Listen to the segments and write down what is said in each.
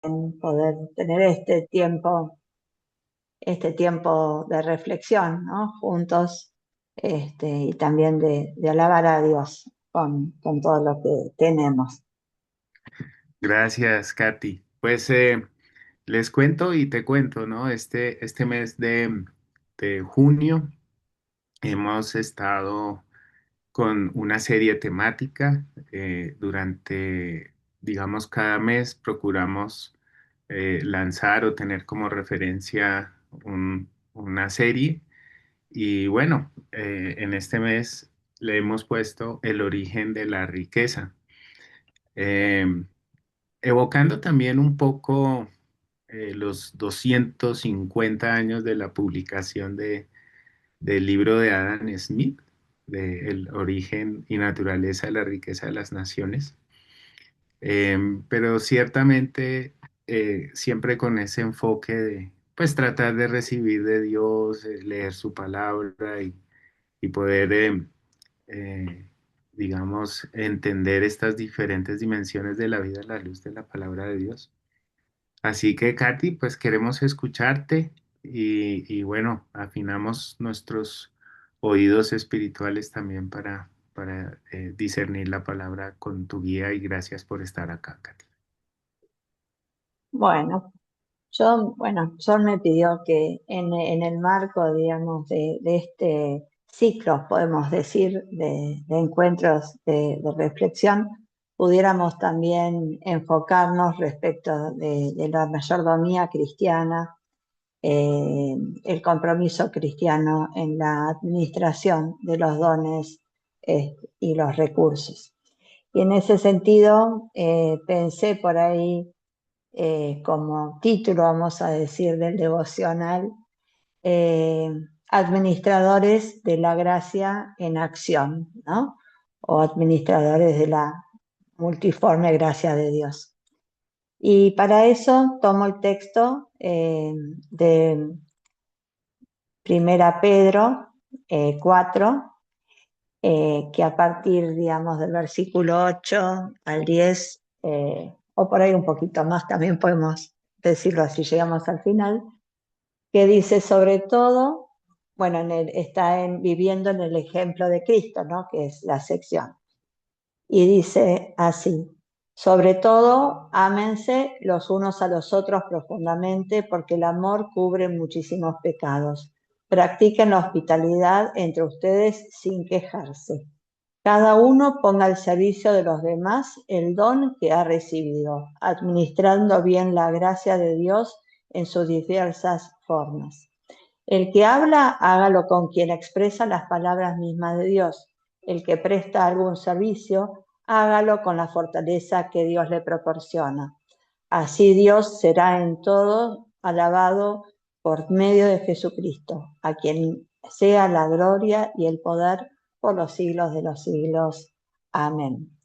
poder tener este tiempo de reflexión, ¿no? Juntos, y también de alabar a Dios con todo lo que tenemos. Gracias, Katy. Pues les cuento y te cuento, ¿no? Este mes de junio hemos estado con una serie temática durante, digamos, cada mes procuramos lanzar o tener como referencia una serie. Y bueno, en este mes le hemos puesto el origen de la riqueza. Em, Evocando también un poco los 250 años de la publicación del libro de Adam Smith, de El origen y naturaleza de la riqueza de las naciones. Pero ciertamente siempre con ese enfoque de pues tratar de recibir de Dios, leer su palabra y poder eh, digamos, entender estas diferentes dimensiones de la vida a la luz de la palabra de Dios. Así que, Katy, pues queremos escucharte y bueno, afinamos nuestros oídos espirituales también para discernir la palabra con tu guía y gracias por estar acá, Katy. Bueno, John me pidió que en el marco, digamos, de este ciclo, podemos decir, de encuentros de reflexión, pudiéramos también enfocarnos respecto de la mayordomía cristiana, el compromiso cristiano en la administración de los dones y los recursos. Y en ese sentido, pensé por ahí como título, vamos a decir, del devocional, eh, administradores de la gracia en acción, ¿no? O administradores de la multiforme gracia de Dios. Y para eso tomo el texto de Primera Pedro 4, que a partir, digamos, del versículo 8 al 10, o por ahí un poquito más, también podemos decirlo así, llegamos al final, que dice sobre todo, bueno, viviendo en el ejemplo de Cristo, ¿no? Que es la sección. Y dice así: sobre todo, ámense los unos a los otros profundamente, porque el amor cubre muchísimos pecados. Practiquen la hospitalidad entre ustedes sin quejarse. Cada uno ponga al servicio de los demás el don que ha recibido, administrando bien la gracia de Dios en sus diversas formas. El que habla, hágalo con quien expresa las palabras mismas de Dios. El que presta algún servicio, hágalo con la fortaleza que Dios le proporciona. Así Dios será en todo alabado por medio de Jesucristo, a quien sea la gloria y el poder por los siglos de los siglos. Amén.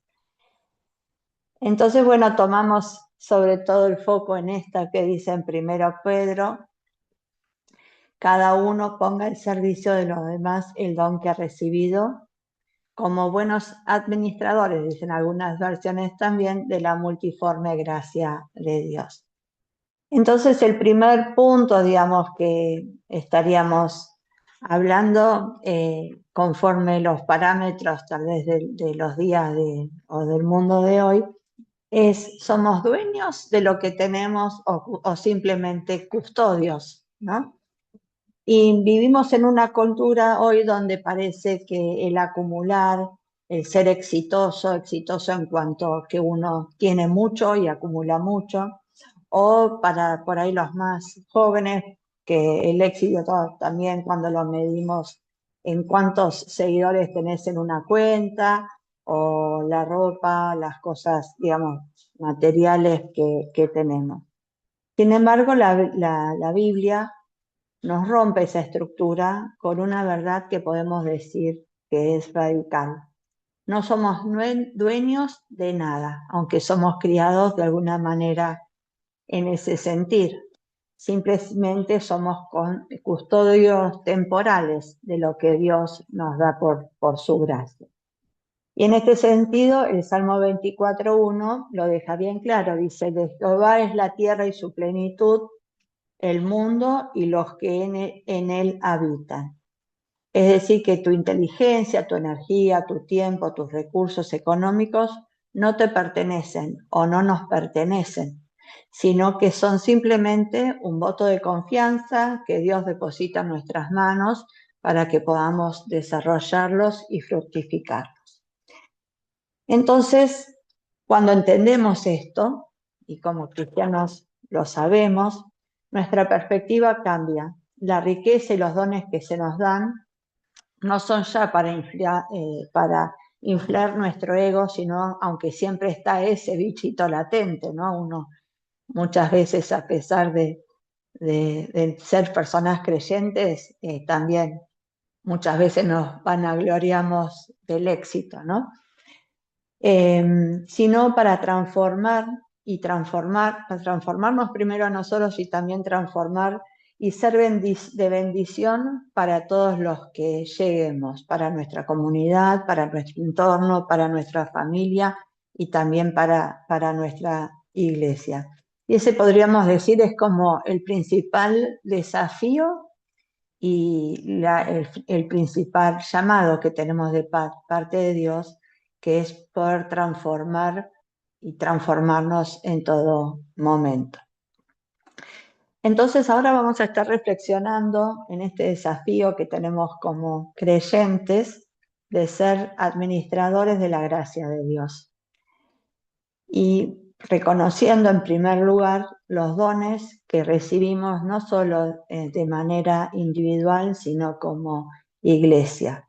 Entonces, bueno, tomamos sobre todo el foco en esta que dice en primero Pedro: cada uno ponga al servicio de los demás el don que ha recibido, como buenos administradores, dicen algunas versiones también, de la multiforme gracia de Dios. Entonces, el primer punto, digamos, que estaríamos hablando, conforme los parámetros tal vez de los días o del mundo de hoy, es: ¿somos dueños de lo que tenemos o simplemente custodios, ¿no? Y vivimos en una cultura hoy donde parece que el acumular, el ser exitoso en cuanto que uno tiene mucho y acumula mucho, o para por ahí los más jóvenes, que el éxito también cuando lo medimos en cuántos seguidores tenés en una cuenta, o la ropa, las cosas, digamos, materiales que tenemos. Sin embargo, la Biblia nos rompe esa estructura con una verdad que podemos decir que es radical. No somos dueños de nada, aunque somos criados de alguna manera en ese sentir. Simplemente somos custodios temporales de lo que Dios nos da por su gracia. Y en este sentido, el Salmo 24:1 lo deja bien claro, dice: de Jehová es la tierra y su plenitud, el mundo y los que en él habitan. Es decir, que tu inteligencia, tu energía, tu tiempo, tus recursos económicos no te pertenecen o no nos pertenecen, sino que son simplemente un voto de confianza que Dios deposita en nuestras manos para que podamos desarrollarlos y fructificarlos. Entonces, cuando entendemos esto, y como cristianos lo sabemos, nuestra perspectiva cambia. La riqueza y los dones que se nos dan no son ya para inflar nuestro ego, sino, aunque siempre está ese bichito latente, ¿no? Uno muchas veces, a pesar de ser personas creyentes, también muchas veces nos vanagloriamos del éxito, ¿no? Sino para para transformarnos primero a nosotros y también transformar y ser de bendición para todos los que lleguemos, para nuestra comunidad, para nuestro entorno, para nuestra familia y también para nuestra iglesia. Y ese, podríamos decir, es como el principal desafío y el principal llamado que tenemos de parte de Dios, que es poder transformar y transformarnos en todo momento. Entonces ahora vamos a estar reflexionando en este desafío que tenemos como creyentes de ser administradores de la gracia de Dios. Y reconociendo en primer lugar los dones que recibimos no solo de manera individual, sino como iglesia.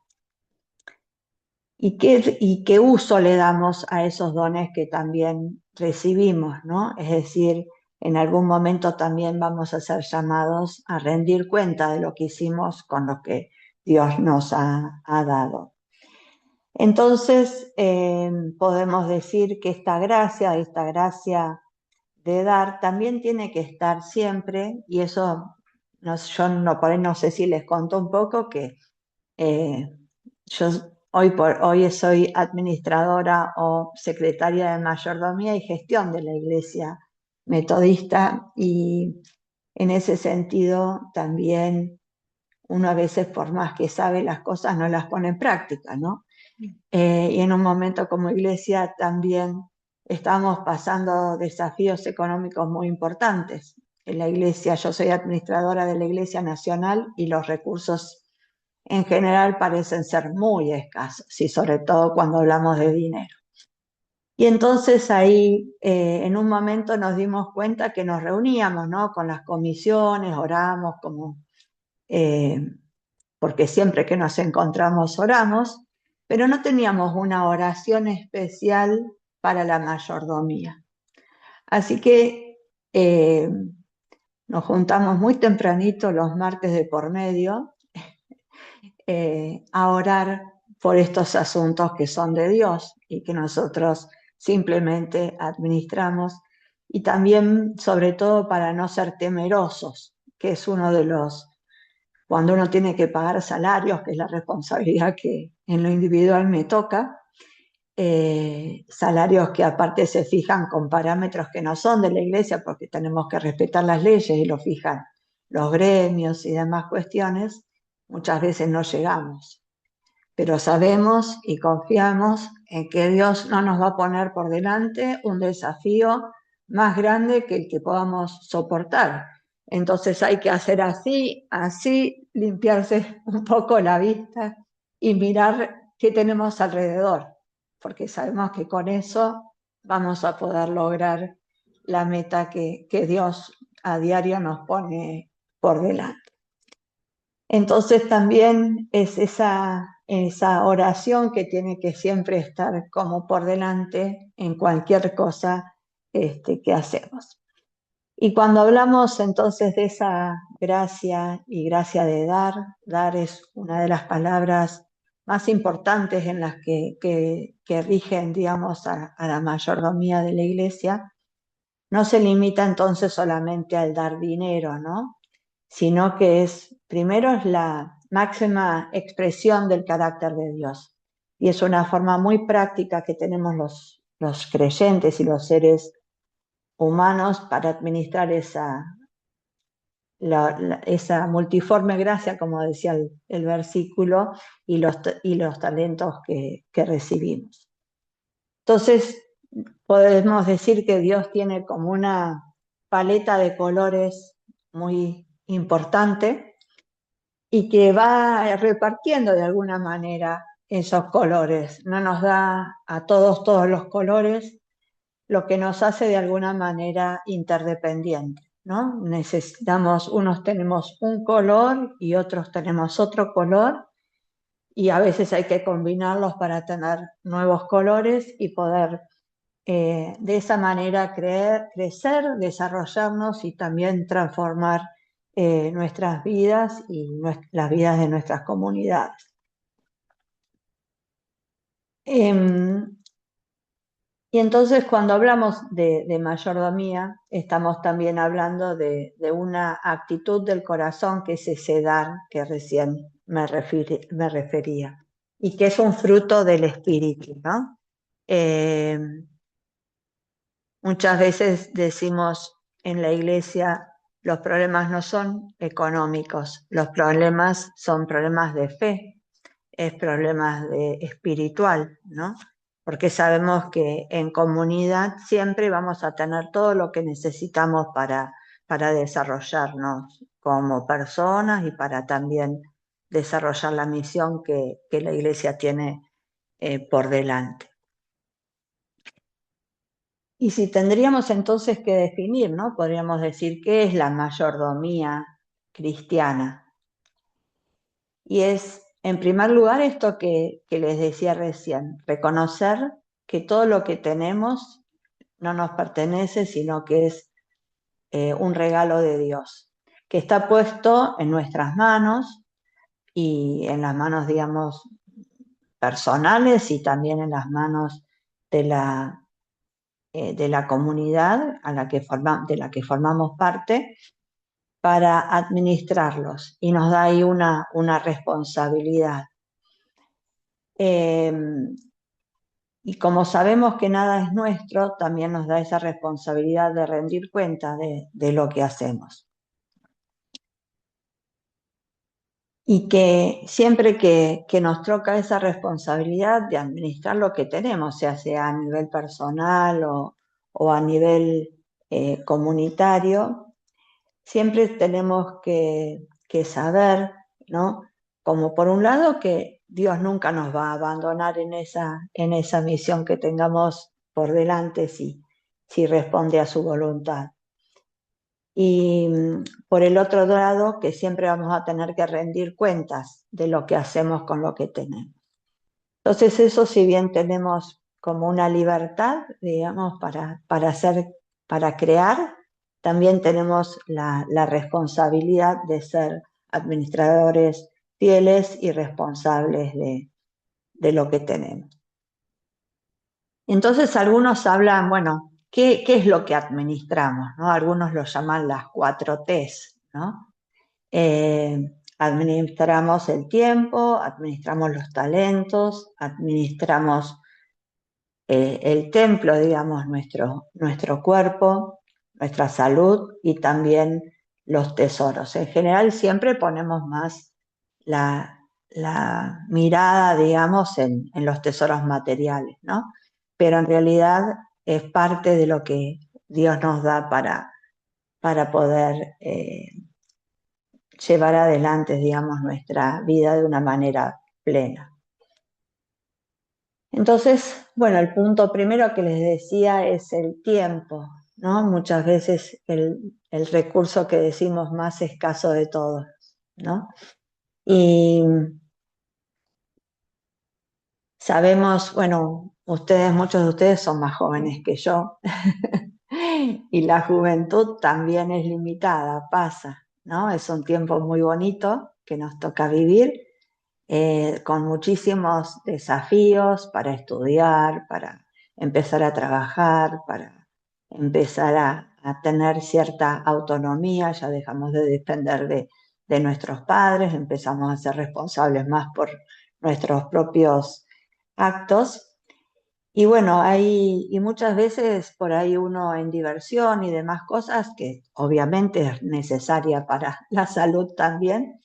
¿Y qué uso le damos a esos dones que también recibimos, ¿no? Es decir, en algún momento también vamos a ser llamados a rendir cuenta de lo que hicimos con lo que Dios nos ha dado. Entonces, podemos decir que esta gracia de dar, también tiene que estar siempre, y eso yo por ahí no sé si les conto un poco que yo hoy soy administradora o secretaria de mayordomía y gestión de la iglesia metodista, y en ese sentido también uno a veces, por más que sabe las cosas, no las pone en práctica, ¿no? Y en un momento como iglesia también estamos pasando desafíos económicos muy importantes. En la iglesia, yo soy administradora de la Iglesia Nacional y los recursos en general parecen ser muy escasos, y sobre todo cuando hablamos de dinero. Y entonces ahí en un momento nos dimos cuenta que nos reuníamos, ¿no?, con las comisiones, oramos porque siempre que nos encontramos oramos, pero no teníamos una oración especial para la mayordomía. Así que nos juntamos muy tempranito los martes de por medio a orar por estos asuntos que son de Dios y que nosotros simplemente administramos, y también, sobre todo, para no ser temerosos, que es uno de los, cuando uno tiene que pagar salarios, que es la responsabilidad que en lo individual me toca, salarios que aparte se fijan con parámetros que no son de la iglesia, porque tenemos que respetar las leyes y lo fijan los gremios y demás cuestiones, muchas veces no llegamos. Pero sabemos y confiamos en que Dios no nos va a poner por delante un desafío más grande que el que podamos soportar. Entonces hay que hacer así, limpiarse un poco la vista y mirar qué tenemos alrededor, porque sabemos que con eso vamos a poder lograr la meta que Dios a diario nos pone por delante. Entonces también es esa oración que tiene que siempre estar como por delante en cualquier cosa que hacemos. Y cuando hablamos entonces de esa gracia y gracia de dar es una de las palabras más importantes en las que rigen, digamos, a la mayordomía de la iglesia. No se limita entonces solamente al dar dinero, ¿no?, sino que primero es la máxima expresión del carácter de Dios. y es una forma muy práctica que tenemos los creyentes y los seres humanos para administrar esa multiforme gracia, como decía el versículo, y los talentos que recibimos. Entonces, podemos decir que Dios tiene como una paleta de colores muy importante y que va repartiendo de alguna manera esos colores. No nos da a todos los colores, lo que nos hace de alguna manera interdependiente, ¿no? Necesitamos, unos tenemos un color y otros tenemos otro color, y a veces hay que combinarlos para tener nuevos colores y poder de esa manera crecer, desarrollarnos y también transformar nuestras vidas y las vidas de nuestras comunidades. Y entonces cuando hablamos de mayordomía, estamos también hablando de una actitud del corazón, que es ese dar que recién me refería, y que es un fruto del espíritu, ¿no? Eh, Muchas veces decimos en la iglesia, los problemas no son económicos, los problemas son problemas de fe, es problemas de espiritual, ¿no? Porque sabemos que en comunidad siempre vamos a tener todo lo que necesitamos para desarrollarnos como personas y para también desarrollar la misión que la iglesia tiene por delante. Y si tendríamos entonces que definir, ¿no? Podríamos decir qué es la mayordomía cristiana. Y es, en primer lugar, esto que les decía recién, reconocer que todo lo que tenemos no nos pertenece, sino que es un regalo de Dios, que está puesto en nuestras manos y en las manos, digamos, personales y también en las manos de la comunidad de la que formamos parte, para administrarlos, y nos da ahí una responsabilidad. Y como sabemos que nada es nuestro, también nos da esa responsabilidad de rendir cuenta de lo que hacemos. Y que siempre que nos toca esa responsabilidad de administrar lo que tenemos, sea a nivel personal o a nivel comunitario, siempre tenemos que saber, ¿no? Como por un lado que Dios nunca nos va a abandonar en esa misión que tengamos por delante si responde a su voluntad. Y por el otro lado, que siempre vamos a tener que rendir cuentas de lo que hacemos con lo que tenemos. Entonces eso, si bien tenemos como una libertad, digamos, para crear, también tenemos la responsabilidad de ser administradores fieles y responsables de lo que tenemos. Entonces algunos hablan, bueno, ¿qué es lo que administramos, ¿no? Algunos lo llaman las 4 Ts, ¿no? Administramos el tiempo, administramos los talentos, administramos el templo, digamos, nuestro cuerpo, nuestra salud y también los tesoros. En general siempre ponemos más la mirada, digamos, en los tesoros materiales, ¿no? Pero en realidad es parte de lo que Dios nos da para poder llevar adelante, digamos, nuestra vida de una manera plena. Entonces, bueno, el punto primero que les decía es el tiempo, ¿no? Muchas veces el recurso que decimos más escaso de todos, ¿no? Y sabemos, bueno, muchos de ustedes son más jóvenes que yo, y la juventud también es limitada, pasa, ¿no? Es un tiempo muy bonito que nos toca vivir, con muchísimos desafíos para estudiar, para empezar a trabajar, para empezar a tener cierta autonomía. Ya dejamos de depender de nuestros padres, empezamos a ser responsables más por nuestros propios actos. Y bueno, y muchas veces por ahí uno en diversión y demás cosas, que obviamente es necesaria para la salud también,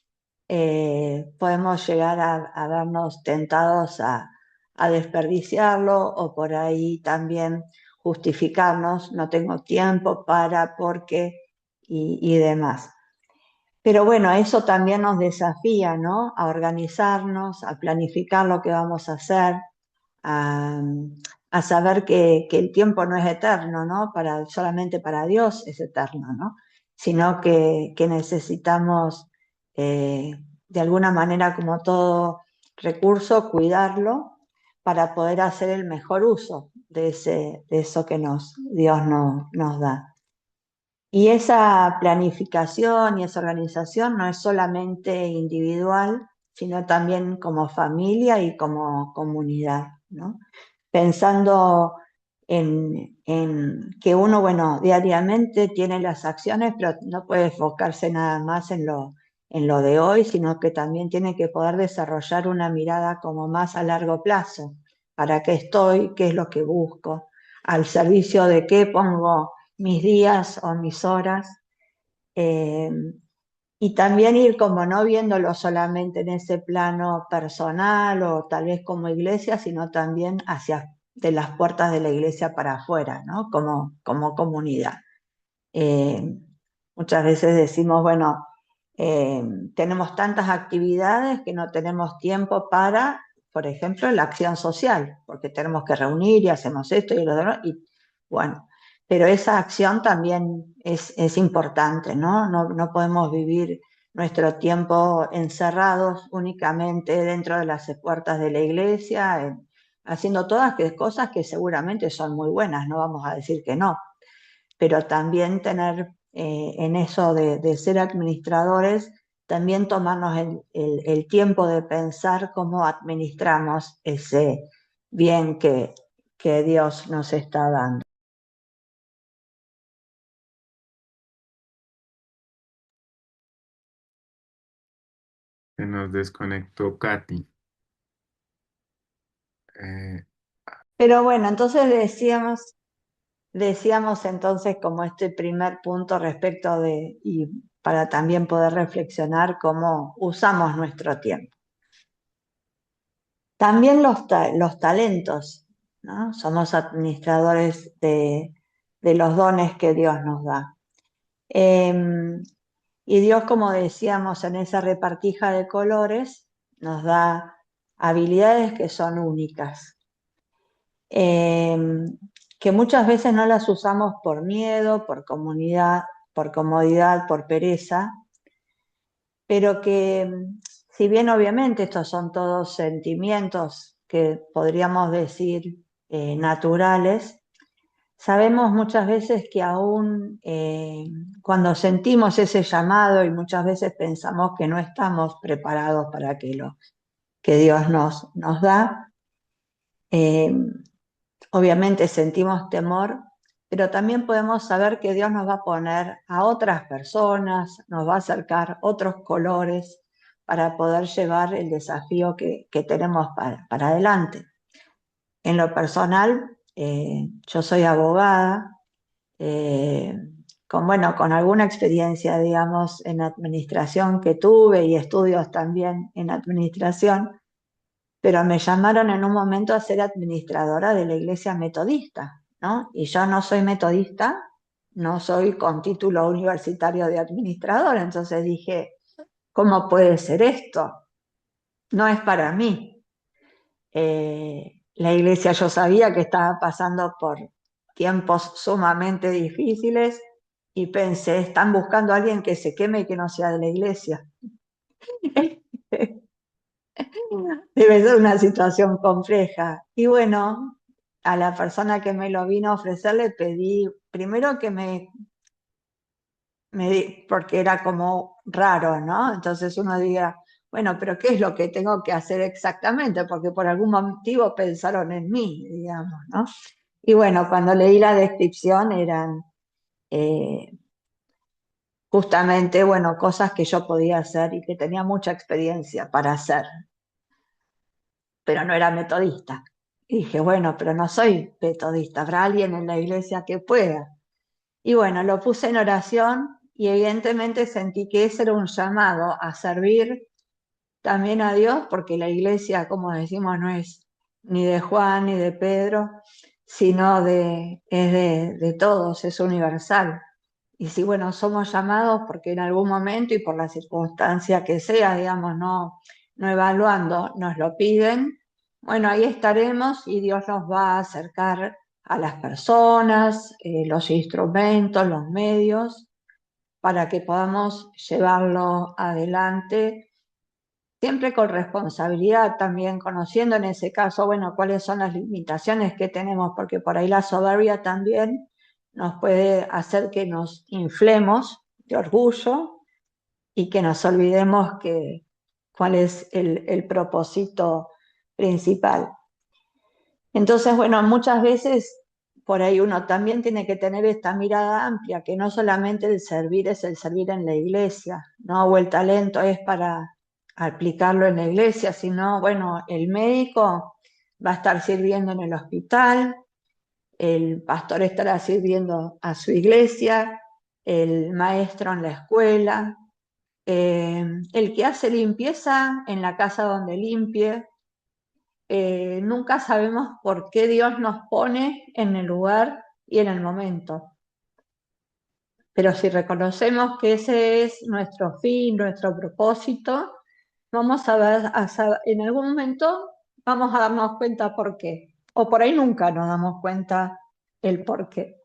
podemos llegar a vernos tentados a desperdiciarlo o por ahí también justificarnos, no tengo tiempo para, porque y demás. Pero bueno, eso también nos desafía, ¿no? A organizarnos, a planificar lo que vamos a hacer, a, a saber que el tiempo no es eterno, ¿no? Solamente para Dios es eterno, ¿no? Sino que necesitamos, de alguna manera, como todo recurso, cuidarlo para poder hacer el mejor uso de eso que Dios nos da. Y esa planificación y esa organización no es solamente individual, sino también como familia y como comunidad, ¿no? Pensando en que uno, bueno, diariamente tiene las acciones, pero no puede enfocarse nada más en lo de hoy, sino que también tiene que poder desarrollar una mirada como más a largo plazo. ¿Para qué estoy? ¿Qué es lo que busco? ¿Al servicio de qué pongo mis días o mis horas? Eh, y también ir como no viéndolo solamente en ese plano personal o tal vez como iglesia, sino también hacia de las puertas de la iglesia para afuera, ¿no? Como comunidad. Eh, Muchas veces decimos, bueno, eh, tenemos tantas actividades que no tenemos tiempo para, por ejemplo, la acción social, porque tenemos que reunir y hacemos esto y lo demás, y bueno, pero esa acción también es importante, ¿no? No podemos vivir nuestro tiempo encerrados únicamente dentro de las puertas de la iglesia, haciendo todas cosas que seguramente son muy buenas, no vamos a decir que no, pero también tener en eso de ser administradores, también tomarnos el tiempo de pensar cómo administramos ese bien que Dios nos está dando. Se nos desconectó Katy. Eh, Pero bueno, entonces decíamos entonces como este primer punto respecto y para también poder reflexionar cómo usamos nuestro tiempo. También los talentos, ¿no? Somos administradores de los dones que Dios nos da. Y Dios, como decíamos en esa repartija de colores, nos da habilidades que son únicas, que muchas veces no las usamos por miedo, por comunidad, por comodidad, por pereza, pero que si bien obviamente estos son todos sentimientos que podríamos decir naturales, sabemos muchas veces que aún cuando sentimos ese llamado y muchas veces pensamos que no estamos preparados para que Dios nos da, eh, obviamente sentimos temor, pero también podemos saber que Dios nos va a poner a otras personas, nos va a acercar otros colores para poder llevar el desafío que tenemos para adelante. En lo personal, yo soy abogada, eh, bueno, con alguna experiencia, digamos, en administración que tuve y estudios también en administración, pero me llamaron en un momento a ser administradora de la iglesia metodista, ¿no? Y yo no soy metodista, no soy con título universitario de administrador, entonces dije, ¿cómo puede ser esto? No es para mí. La iglesia yo sabía que estaba pasando por tiempos sumamente difíciles y pensé, están buscando a alguien que se queme y que no sea de la iglesia. Debe ser una situación compleja. Y bueno, a la persona que me lo vino a ofrecer le pedí primero que porque era como raro, ¿no? Entonces uno diga, bueno, pero ¿qué es lo que tengo que hacer exactamente? Porque por algún motivo pensaron en mí, digamos, ¿no? Y bueno, cuando leí la descripción eran eh, justamente, bueno, cosas que yo podía hacer y que tenía mucha experiencia para hacer. pero no era metodista. Y dije, bueno, pero no soy metodista, habrá alguien en la iglesia que pueda. Y bueno, lo puse en oración y evidentemente sentí que ese era un llamado a servir también a Dios, porque la iglesia, como decimos, no es ni de Juan ni de Pedro, sino es de todos, es universal. Y si, bueno, somos llamados porque en algún momento y por la circunstancia que sea, digamos, no evaluando, nos lo piden, bueno, ahí estaremos y Dios nos va a acercar a las personas, los instrumentos, los medios, para que podamos llevarlo adelante, siempre con responsabilidad también, conociendo en ese caso, bueno, cuáles son las limitaciones que tenemos, porque por ahí la soberbia también nos puede hacer que nos inflemos de orgullo y que nos olvidemos cuál es el propósito principal. Entonces, bueno, muchas veces por ahí uno también tiene que tener esta mirada amplia, que no solamente el servir es el servir en la iglesia, ¿no? O el talento es para aplicarlo en la iglesia, sino, bueno, el médico va a estar sirviendo en el hospital, el pastor estará sirviendo a su iglesia, el maestro en la escuela, el que hace limpieza en la casa donde limpie. Nunca sabemos por qué Dios nos pone en el lugar y en el momento. Pero si reconocemos que ese es nuestro fin, nuestro propósito, vamos a ver, en algún momento vamos a darnos cuenta por qué. O por ahí nunca nos damos cuenta el por qué.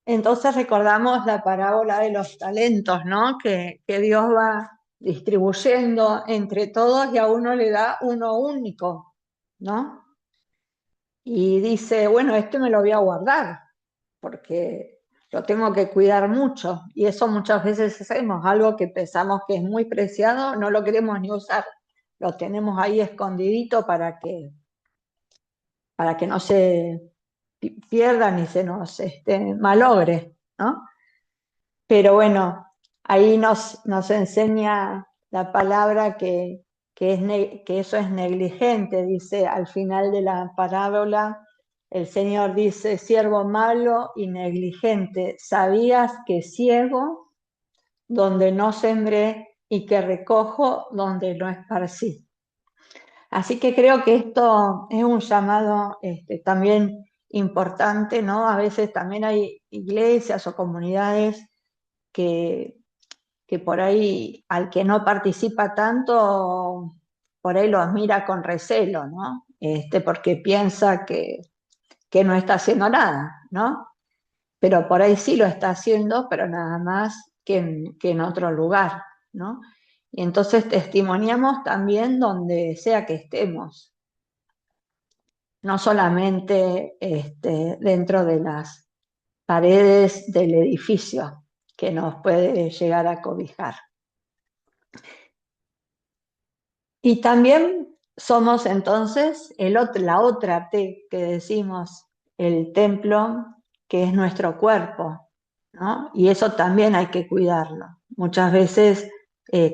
Entonces recordamos la parábola de los talentos, ¿no? Que Dios va distribuyendo entre todos y a uno le da uno único, ¿no? Y dice, bueno, este me lo voy a guardar porque lo tengo que cuidar mucho. Y eso muchas veces hacemos, algo que pensamos que es muy preciado, no lo queremos ni usar. Lo tenemos ahí escondidito para que no se pierda ni se nos malogre, ¿no? Pero bueno, ahí nos enseña la palabra que eso es negligente, dice al final de la parábola, el Señor dice, siervo malo y negligente, ¿sabías que ciego donde no sembré y que recojo donde no esparcí? Así que creo que esto es un llamado también importante, ¿no? A veces también hay iglesias o comunidades que, que por ahí al que no participa tanto, por ahí los mira con recelo, ¿no? Porque piensa que no está haciendo nada, ¿no? Pero por ahí sí lo está haciendo, pero nada más que en otro lugar, ¿no? Y entonces testimoniamos también donde sea que estemos, no solamente dentro de las paredes del edificio que nos puede llegar a cobijar. Y también somos entonces la otra T que decimos, el templo, que es nuestro cuerpo, ¿no? Y eso también hay que cuidarlo. Muchas veces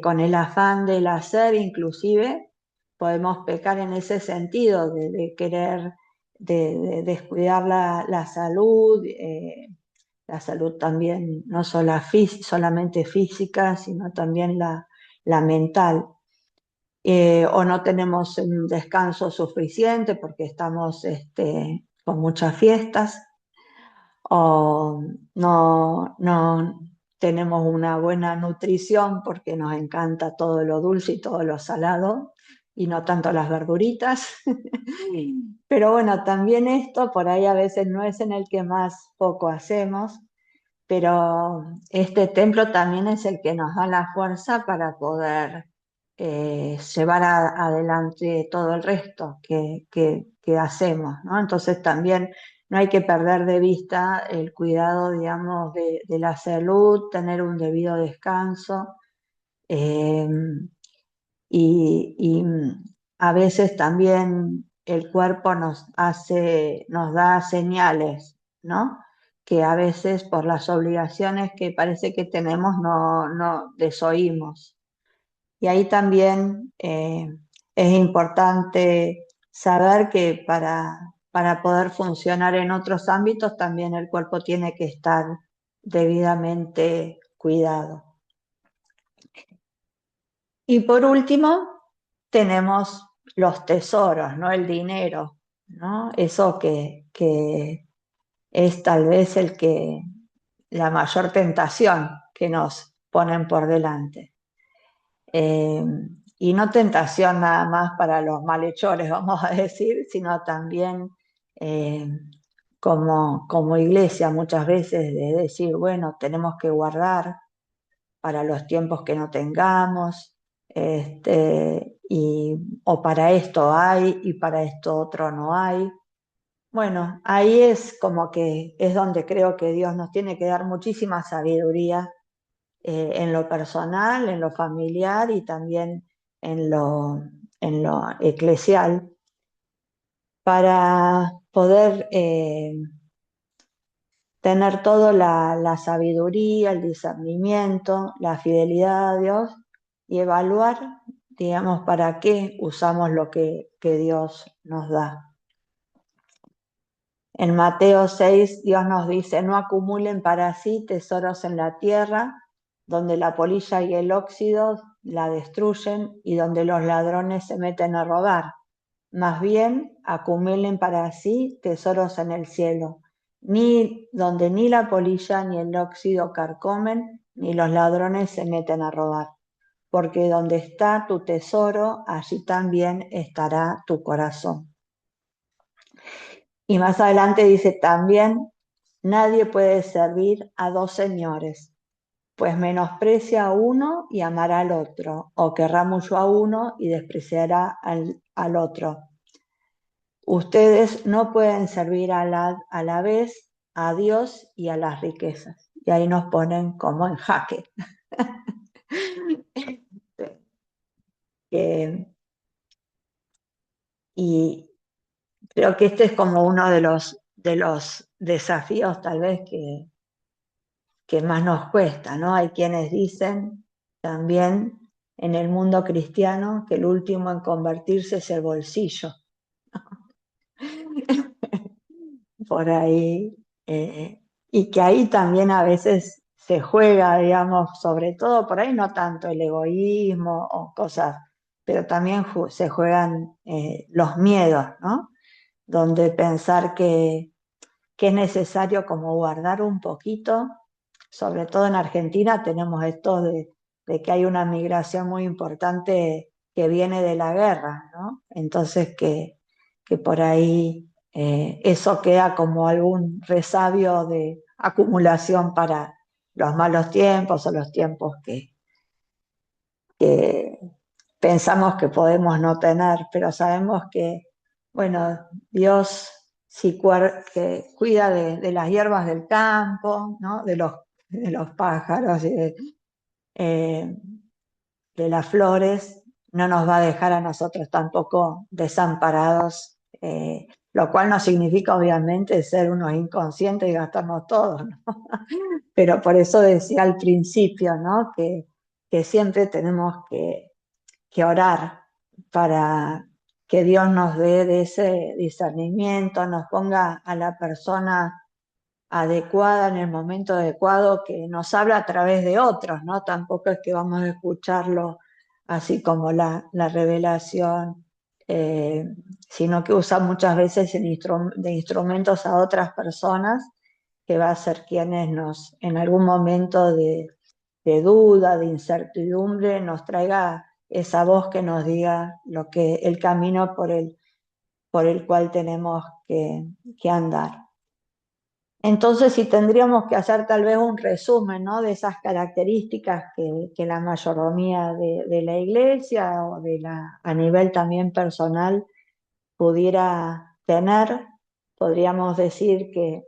con el afán del hacer inclusive podemos pecar en ese sentido de querer de descuidar la salud, la salud también no solamente física, sino también la mental, o no tenemos un descanso suficiente porque estamos con muchas fiestas, o no tenemos una buena nutrición porque nos encanta todo lo dulce y todo lo salado y no tanto las verduritas. Pero bueno, también esto por ahí a veces no es en el que más poco hacemos, pero este templo también es el que nos da la fuerza para poder llevar adelante todo el resto que hacemos, ¿no? Entonces también no hay que perder de vista el cuidado, digamos, de la salud, tener un debido descanso, eh, y a veces también el cuerpo nos da señales, ¿no? Que a veces por las obligaciones que parece que tenemos no desoímos. Y ahí también es importante saber que para poder funcionar en otros ámbitos también el cuerpo tiene que estar debidamente cuidado. Y por último, tenemos los tesoros, ¿no? El dinero, ¿no? Eso que es tal vez la mayor tentación que nos ponen por delante. Eh, y no tentación nada más para los malhechores, vamos a decir, sino también eh, como iglesia muchas veces de decir, bueno, tenemos que guardar para los tiempos que no tengamos, o para esto hay y para esto otro no hay. Bueno, ahí es como que es donde creo que Dios nos tiene que dar muchísima sabiduría en lo personal, en lo familiar y también en en lo eclesial para poder tener toda la sabiduría, el discernimiento, la fidelidad a Dios y evaluar, digamos, para qué usamos lo que Dios nos da. En Mateo 6, Dios nos dice, no acumulen para sí tesoros en la tierra, donde la polilla y el óxido la destruyen y donde los ladrones se meten a robar. Más bien, acumulen para sí tesoros en el cielo, donde ni la polilla ni el óxido carcomen, ni los ladrones se meten a robar. Porque donde está tu tesoro, allí también estará tu corazón. Y más adelante dice también, nadie puede servir a dos señores, pues menosprecia a uno y amará al otro, o querrá mucho a uno y despreciará al otro. Ustedes no pueden servir a la vez a Dios y a las riquezas. Y ahí nos ponen como en jaque. Y creo que este es como uno de los desafíos tal vez que más nos cuesta, ¿no? Hay quienes dicen también en el mundo cristiano que el último en convertirse es el bolsillo. Por ahí, y que ahí también a veces se juega, digamos, sobre todo por ahí no tanto el egoísmo o cosas, pero también se juegan los miedos, ¿no? Donde pensar que es necesario como guardar un poquito, sobre todo en Argentina tenemos esto de que hay una migración muy importante que viene de la guerra, ¿no? Entonces que por ahí eso queda como algún resabio de acumulación para los malos tiempos o los tiempos que pensamos que podemos no tener, pero sabemos que, bueno, Dios sí que cuida de las hierbas del campo, ¿no? De los pájaros y eh, de las flores, no nos va a dejar a nosotros tampoco desamparados, lo cual no significa obviamente ser unos inconscientes y gastarnos todos, ¿no? Pero por eso decía al principio, ¿no? Que siempre tenemos que orar para que Dios nos dé de ese discernimiento, nos ponga a la persona adecuada en el momento adecuado, que nos habla a través de otros, ¿no? Tampoco es que vamos a escucharlo así como la revelación, sino que usa muchas veces de instrumentos a otras personas, que va a ser quienes en algún momento de duda, de incertidumbre, nos traiga esa voz que nos diga el camino por el cual tenemos que andar. Entonces, si tendríamos que hacer tal vez un resumen, ¿no? De esas características que la mayordomía de la iglesia o a nivel también personal pudiera tener, podríamos decir que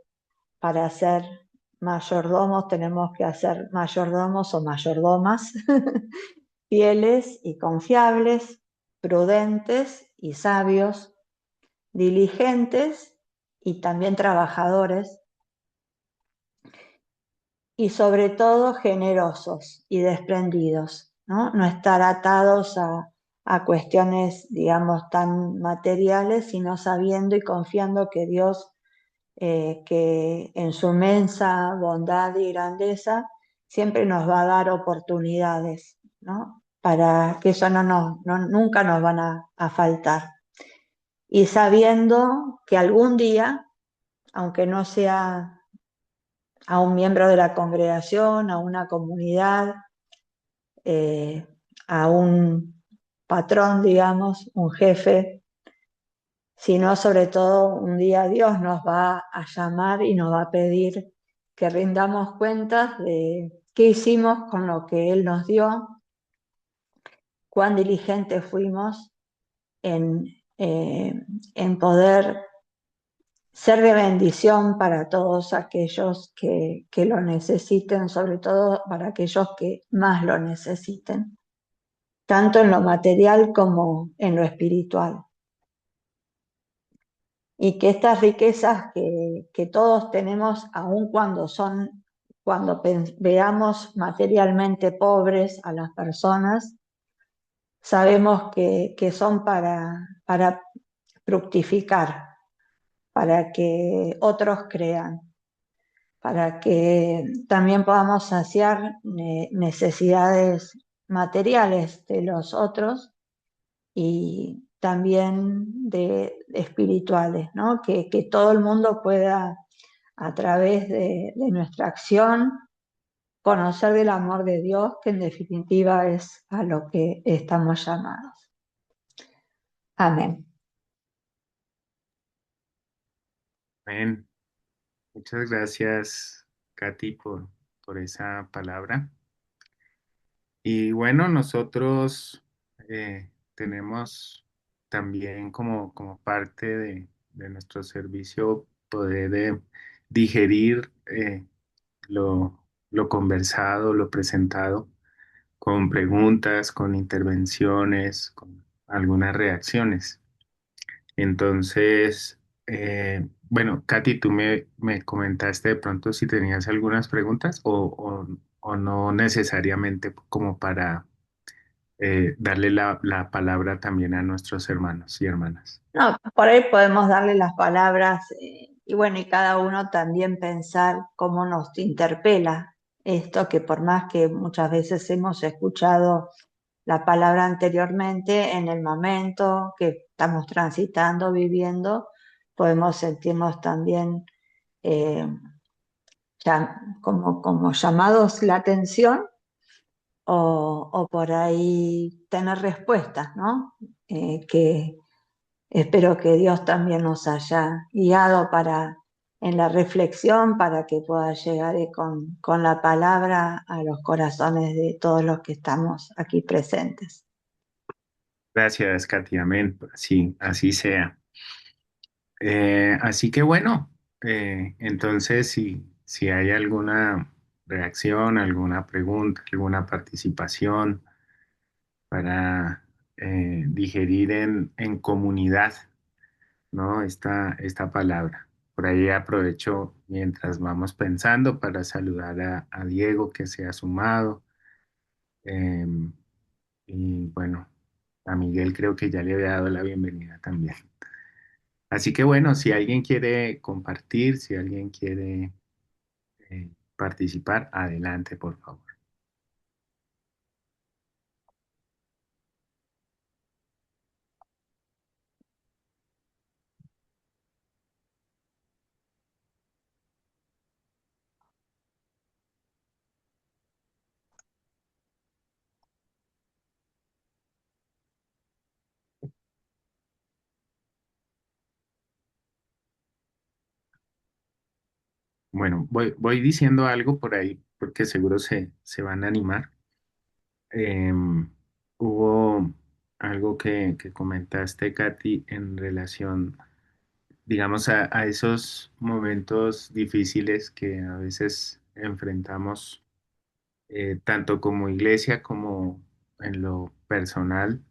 para ser mayordomos tenemos que hacer mayordomos o mayordomas fieles y confiables, prudentes y sabios, diligentes y también trabajadores, y sobre todo generosos y desprendidos, ¿no? No estar atados a cuestiones, digamos, tan materiales, sino sabiendo y confiando que Dios, que en su inmensa bondad y grandeza, siempre nos va a dar oportunidades, ¿no? Para que eso nunca nos van a faltar. Y sabiendo que algún día, aunque no sea a un miembro de la congregación, a una comunidad, eh, a un patrón, digamos, un jefe, sino sobre todo un día Dios nos va a llamar y nos va a pedir que rindamos cuentas de qué hicimos con lo que Él nos dio, cuán diligentes fuimos en, eh, en poder ser de bendición para todos aquellos que lo necesiten, sobre todo para aquellos que más lo necesiten, tanto en lo material como en lo espiritual. Y que estas riquezas que todos tenemos, aun cuando veamos materialmente pobres a las personas, sabemos que son para fructificar, para que otros crean, para que también podamos saciar necesidades materiales de los otros y también de espirituales, ¿no? Que todo el mundo pueda, a través de nuestra acción, conocer del amor de Dios, que en definitiva es a lo que estamos llamados. Amén. Amén. Muchas gracias, Katy, por esa palabra. Y bueno, nosotros tenemos también como parte de nuestro servicio poder digerir lo conversado, lo presentado, con preguntas, con intervenciones, con algunas reacciones. Entonces, bueno, Katy, tú me comentaste de pronto si tenías algunas preguntas o no necesariamente como para darle la palabra también a nuestros hermanos y hermanas. No, por ahí podemos darle las palabras y bueno, y cada uno también pensar cómo nos interpela esto, que por más que muchas veces hemos escuchado la palabra anteriormente, en el momento que estamos transitando, viviendo, podemos sentirnos también eh, como llamados la atención o por ahí tener respuestas, ¿no? Que espero que Dios también nos haya guiado en la reflexión para que pueda llegar con la palabra a los corazones de todos los que estamos aquí presentes. Gracias, Katy. Amén. Sí, así sea. Así que bueno, entonces si hay alguna reacción, alguna pregunta, alguna participación para digerir en comunidad, ¿no? Esta palabra. Por ahí aprovecho mientras vamos pensando para saludar a Diego que se ha sumado. em, y bueno, a Miguel creo que ya le había dado la bienvenida también. Así que bueno, si alguien quiere compartir, si alguien quiere participar, adelante, por favor. Bueno, voy diciendo algo por ahí porque seguro se van a animar. Em, Hubo algo que comentaste, Katy, en relación, digamos, a esos momentos difíciles que a veces enfrentamos, tanto como iglesia como en lo personal,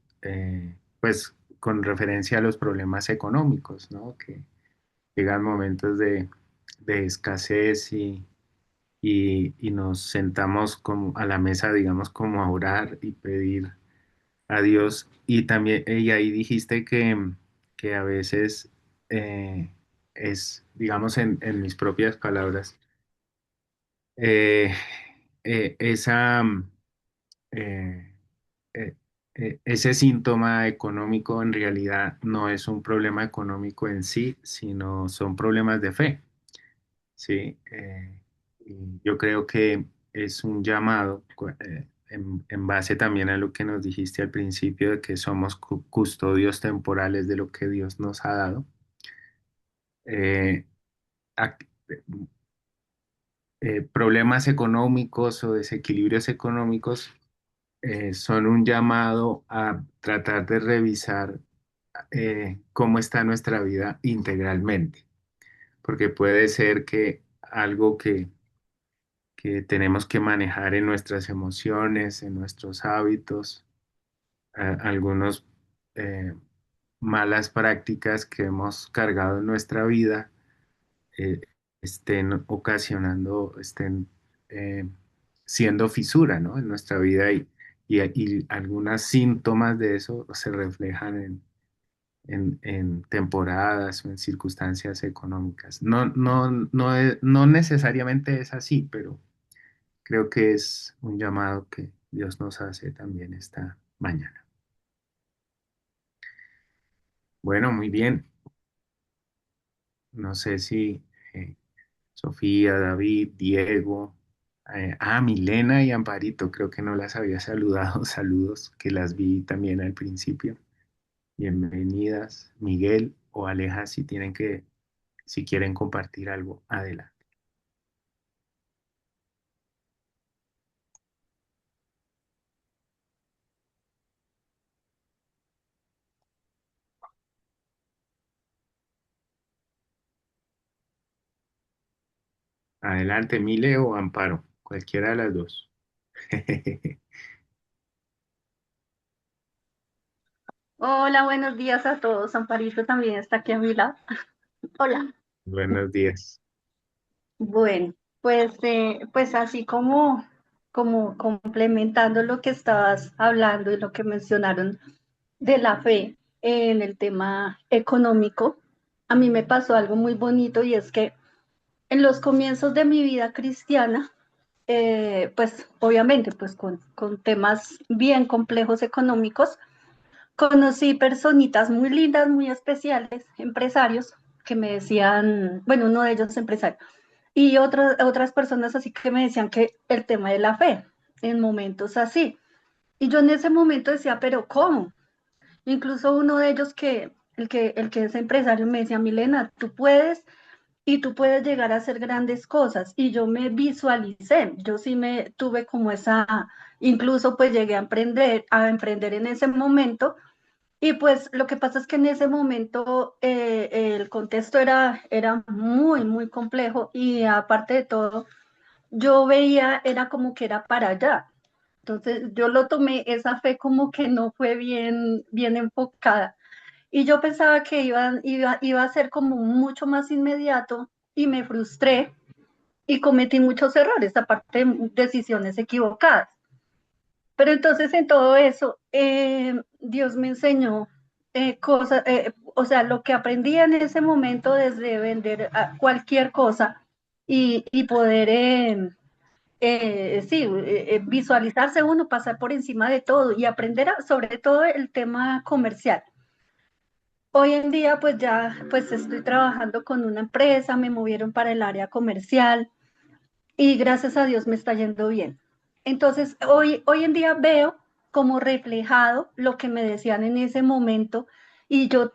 pues con referencia a los problemas económicos, ¿no? Que llegan momentos de escasez y nos sentamos como a la mesa, digamos, como a orar y pedir a Dios. Y también, y ahí dijiste que a veces eh, es, digamos, en mis propias palabras, eh, esa, eh, eh, ese síntoma económico en realidad no es un problema económico en sí, sino son problemas de fe, ¿sí? Y yo creo que es un llamado en base también a lo que nos dijiste al principio de que somos custodios temporales de lo que Dios nos ha dado. Eh, a- Problemas económicos o desequilibrios económicos son un llamado a tratar de revisar cómo está nuestra vida integralmente, porque puede ser que algo que tenemos que manejar en nuestras emociones, en nuestros hábitos, algunos eh, malas prácticas que hemos cargado en nuestra vida eh, estén ocasionando, estén eh, siendo fisura, ¿no? En nuestra vida y algunos síntomas de eso se reflejan en temporadas o en circunstancias económicas. No necesariamente es así, pero creo que es un llamado que Dios nos hace también esta mañana. Bueno, muy bien. No sé si eh, Sofía, David, Diego, Milena y Amparito, creo que no las había saludado. Saludos, que las vi también al principio. Bienvenidas. Miguel o Aleja, si quieren compartir algo, adelante. Adelante, Mile o Amparo, cualquiera de las dos. Hola, buenos días a todos. Amparito también está aquí a mi lado. Hola. Buenos días. Bueno, pues así como complementando lo que estabas hablando y lo que mencionaron de la fe en el tema económico, a mí me pasó algo muy bonito y es que en los comienzos de mi vida cristiana, pues obviamente pues con temas bien complejos económicos, conocí personitas muy lindas, muy especiales, empresarios, que me decían, bueno, uno de ellos empresario, y otras personas así que me decían que el tema de la fe, en momentos así. Y yo en ese momento decía, pero ¿cómo? Incluso uno de ellos el que es empresario me decía, Milena, tú puedes y tú puedes llegar a hacer grandes cosas. Y yo me visualicé, yo sí me tuve como incluso pues llegué a emprender en ese momento y pues lo que pasa es que en ese momento el contexto era muy, muy complejo y aparte de todo, yo veía, era como que era para allá. Entonces yo lo tomé, esa fe como que no fue bien, bien enfocada. Y yo pensaba que iba a ser como mucho más inmediato y me frustré y cometí muchos errores, aparte de decisiones equivocadas. Pero entonces en todo eso, Dios me enseñó cosas, o sea, lo que aprendí en ese momento desde vender cualquier cosa y poder, sí, visualizarse uno, pasar por encima de todo y aprender sobre todo el tema comercial. Hoy en día, pues ya, pues estoy trabajando con una empresa, me movieron para el área comercial y gracias a Dios me está yendo bien. Entonces, hoy en día veo como reflejado lo que me decían en ese momento y yo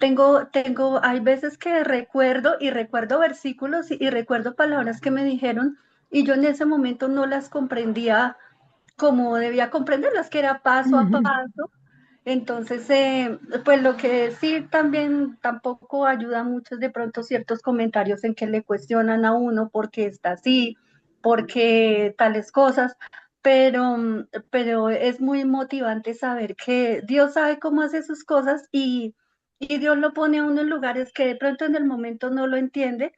hay veces que recuerdo y recuerdo versículos y recuerdo palabras que me dijeron y yo en ese momento no las comprendía como debía comprenderlas, que era paso a paso. Entonces, pues lo que sí también tampoco ayuda mucho es de pronto ciertos comentarios en que le cuestionan a uno por qué está así, por qué tales cosas, pero es muy motivante saber que Dios sabe cómo hace sus cosas y Dios lo pone a uno en lugares que de pronto en el momento no lo entiende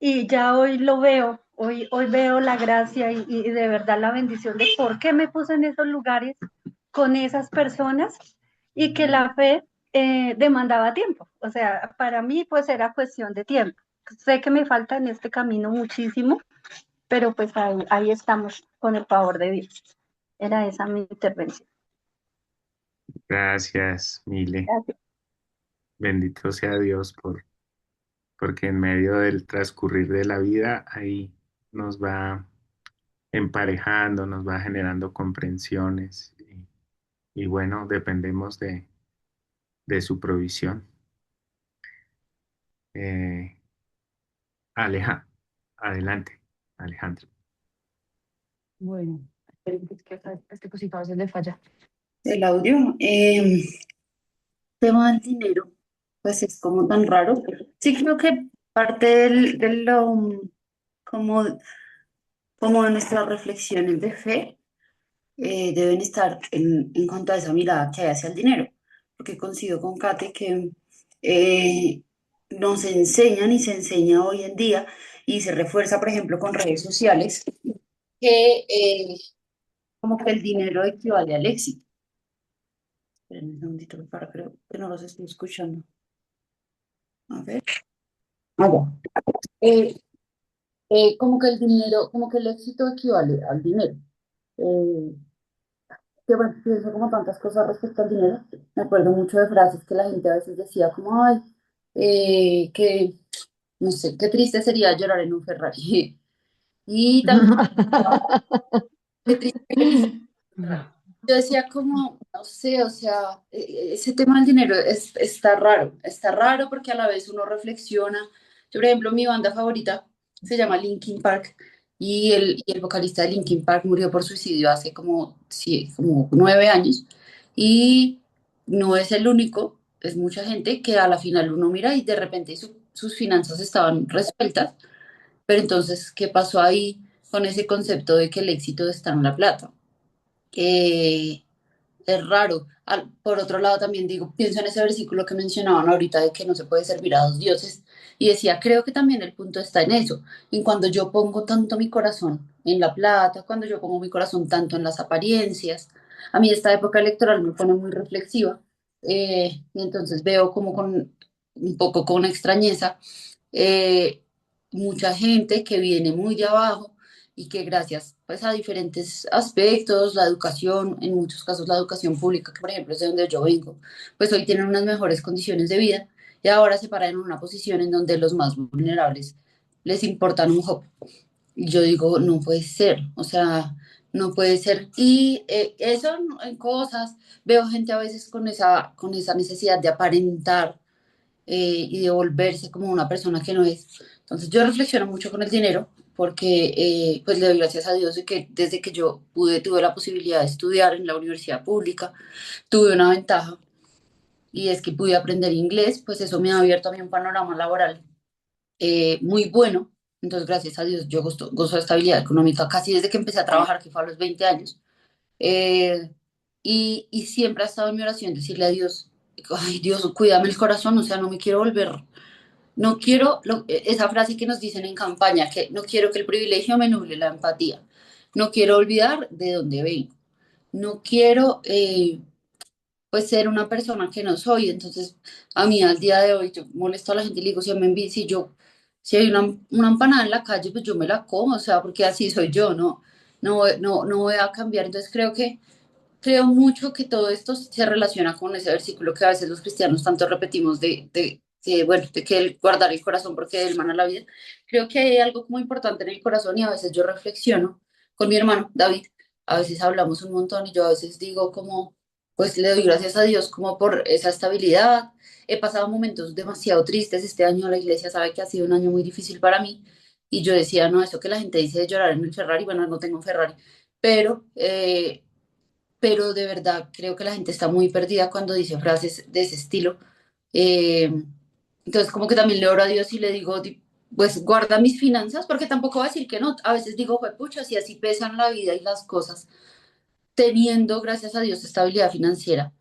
y ya hoy lo veo, hoy veo la gracia y de verdad la bendición de por qué me puse en esos lugares con esas personas y que la fe demandaba tiempo. O sea, para mí pues era cuestión de tiempo. Sé que me falta en este camino muchísimo, pero pues ahí estamos con el favor de Dios. Era esa mi intervención. Gracias, Mile. Gracias. Bendito sea Dios porque en medio del transcurrir de la vida ahí nos va emparejando, nos va generando comprensiones y bueno, dependemos de su provisión. Eh, adelante, Alejandro. Bueno, es que a este cosito a veces le falla. El audio, tema del dinero, pues es como tan raro. Sí, creo que parte de lo, como, como de nuestras reflexiones de fe, deben estar en cuanto a esa mirada que hay hacia el dinero, porque coincido con Kate que eh, nos enseñan y se enseña hoy en día y se refuerza, por ejemplo, con redes sociales, que como que el dinero equivale al éxito. Esperen un segundito, que para, creo que no los estoy escuchando. A ver. Ah, ya. Eh, como que el dinero, como que el éxito equivale al dinero. Eh, que bueno, pienso como tantas cosas respecto al dinero. Me acuerdo mucho de frases que la gente a veces decía como, ay, que, no sé, qué triste sería llorar en un Ferrari. Y también, qué triste que yo decía como, no sé, o sea, ese tema del dinero está raro porque a la vez uno reflexiona. Yo, por ejemplo, mi banda favorita se llama Linkin Park y el vocalista de Linkin Park murió por suicidio hace como, sí, como 9 años y no es el único, es mucha gente que a la final uno mira y de repente sus finanzas estaban resueltas, pero entonces, ¿qué pasó ahí con ese concepto de que el éxito está en la plata? Eh, es raro. Por otro lado, también digo, pienso en ese versículo que mencionaban ahorita de que no se puede servir a dos dioses. Y decía, creo que también el punto está en eso, en cuando yo pongo tanto mi corazón en la plata, cuando yo pongo mi corazón tanto en las apariencias. A mí esta época electoral me pone muy reflexiva, y entonces veo como con un poco con extrañeza eh, mucha gente que viene muy de abajo y que gracias pues a diferentes aspectos, la educación, en muchos casos la educación pública, que por ejemplo es de donde yo vengo, pues hoy tienen unas mejores condiciones de vida y ahora se paran en una posición en donde los más vulnerables les importan un jopo. Y yo digo, no puede ser, o sea, no puede ser. Y eso en cosas, veo gente a veces con esa necesidad de aparentar y de volverse como una persona que no es. Entonces yo reflexiono mucho con el dinero porque pues le doy gracias a Dios de que desde que yo tuve la posibilidad de estudiar en la universidad pública, tuve una ventaja y es que pude aprender inglés, pues eso me ha abierto a mí un panorama laboral muy bueno. Entonces, gracias a Dios, yo gozo de estabilidad económica casi desde que empecé a trabajar, que fue a los 20 años. Eh, y siempre ha estado en mi oración decirle a Dios, ay Dios, cuídame el corazón, o sea, no me quiero volver, no quiero, esa frase que nos dicen en campaña, que no quiero que el privilegio me nuble la empatía, no quiero olvidar de dónde vengo, no quiero pues ser una persona que no soy. Entonces, a mí al día de hoy, yo molesto a la gente y le digo, si me envidia, si hay una empanada en la calle, pues yo me la como, o sea, porque así soy yo, no voy a cambiar. Entonces, creo mucho que todo esto se relaciona con ese versículo que a veces los cristianos tanto repetimos que, bueno, de que el guardar el corazón porque de él mana la vida. Creo que hay algo muy importante en el corazón y a veces yo reflexiono con mi hermano David, a veces hablamos un montón y yo a veces digo como, pues le doy gracias a Dios como por esa estabilidad. He pasado momentos demasiado tristes este año, la iglesia sabe que ha sido un año muy difícil para mí y yo decía, no, eso que la gente dice de llorar en el Ferrari, bueno, no tengo un Ferrari, pero pero de verdad creo que la gente está muy perdida cuando dice frases de ese estilo. Eh, entonces, como que también le oro a Dios y le digo, pues guarda mis finanzas, porque tampoco va a decir que no. A veces digo, pucha, si así pesan la vida y las cosas, teniendo, gracias a Dios, estabilidad financiera.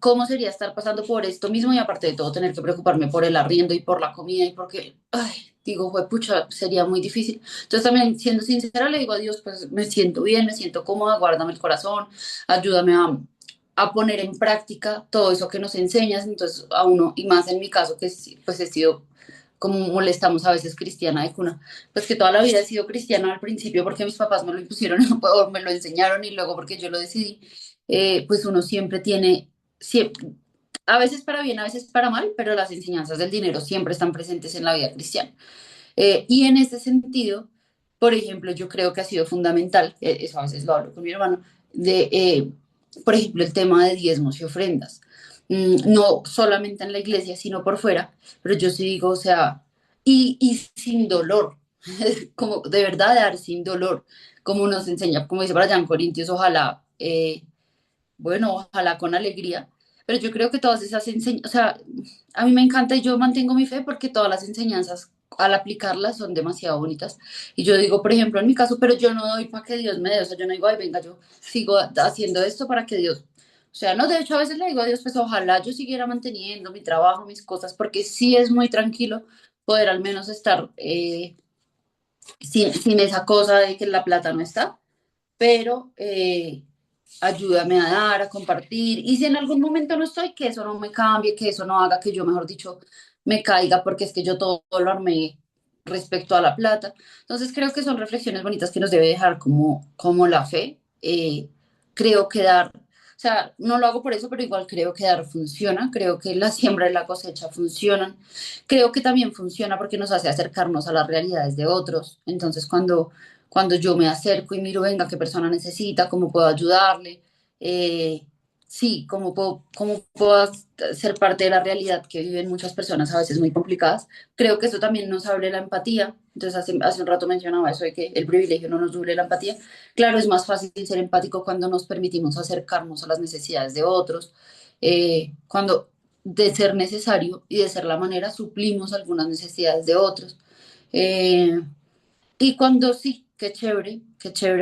¿cómo sería estar pasando por esto mismo y aparte de todo tener que preocuparme por el arriendo y por la comida y porque, ay, digo, pucha, sería muy difícil. Entonces también, siendo sincera, le digo a Dios, pues me siento bien, me siento cómoda, guárdame el corazón, ayúdame a poner en práctica todo eso que nos enseñas, entonces a uno, y más en mi caso, que pues he sido, como molestamos a veces, cristiana de cuna, pues que toda la vida he sido cristiana al principio porque mis papás me lo impusieron o me lo enseñaron y luego porque yo lo decidí, pues uno siempre tiene, siempre, a veces para bien, a veces para mal, pero las enseñanzas del dinero siempre están presentes en la vida cristiana. Y en ese sentido, por ejemplo, yo creo que ha sido fundamental, eso a veces lo hablo con mi hermano, por ejemplo, el tema de diezmos y ofrendas. No solamente en la iglesia, sino por fuera, pero yo sí digo, o sea, y sin dolor, como de verdad dar sin dolor, como nos enseña, como dice Brian Corintios, ojalá, bueno, ojalá con alegría, pero yo creo que todas esas enseñanzas, o sea, a mí me encanta y yo mantengo mi fe porque todas las enseñanzas al aplicarlas son demasiado bonitas. Y yo digo, por ejemplo, en mi caso, pero yo no doy para que Dios me dé, o sea, yo no digo, ay, venga, yo sigo haciendo esto para que Dios, o sea, no, de hecho a veces le digo a Dios, pues ojalá yo siguiera manteniendo mi trabajo, mis cosas, porque sí es muy tranquilo poder al menos estar sin esa cosa de que la plata no está, pero ayúdame a dar, a compartir. Y si en algún momento no estoy, que eso no me cambie, que eso no haga que yo, mejor dicho, me caiga, porque es que yo todo lo armé respecto a la plata. Entonces creo que son reflexiones bonitas que nos debe dejar como la fe. Creo que dar, o sea, no lo hago por eso, pero igual creo que dar funciona, creo que la siembra y la cosecha funcionan, creo que también funciona porque nos hace acercarnos a las realidades de otros. Entonces cuando yo me acerco y miro, venga, qué persona necesita, cómo puedo ayudarle, eh, sí, cómo puedo ser parte de la realidad que viven muchas personas a veces muy complicadas. Creo que eso también nos abre la empatía. Entonces, hace un rato mencionaba eso de que el privilegio no nos duele la empatía. Claro, es más fácil ser empático cuando nos permitimos acercarnos a las necesidades de otros, cuando de ser necesario y de ser la manera suplimos algunas necesidades de otros. Eh, y cuando sí, qué chévere,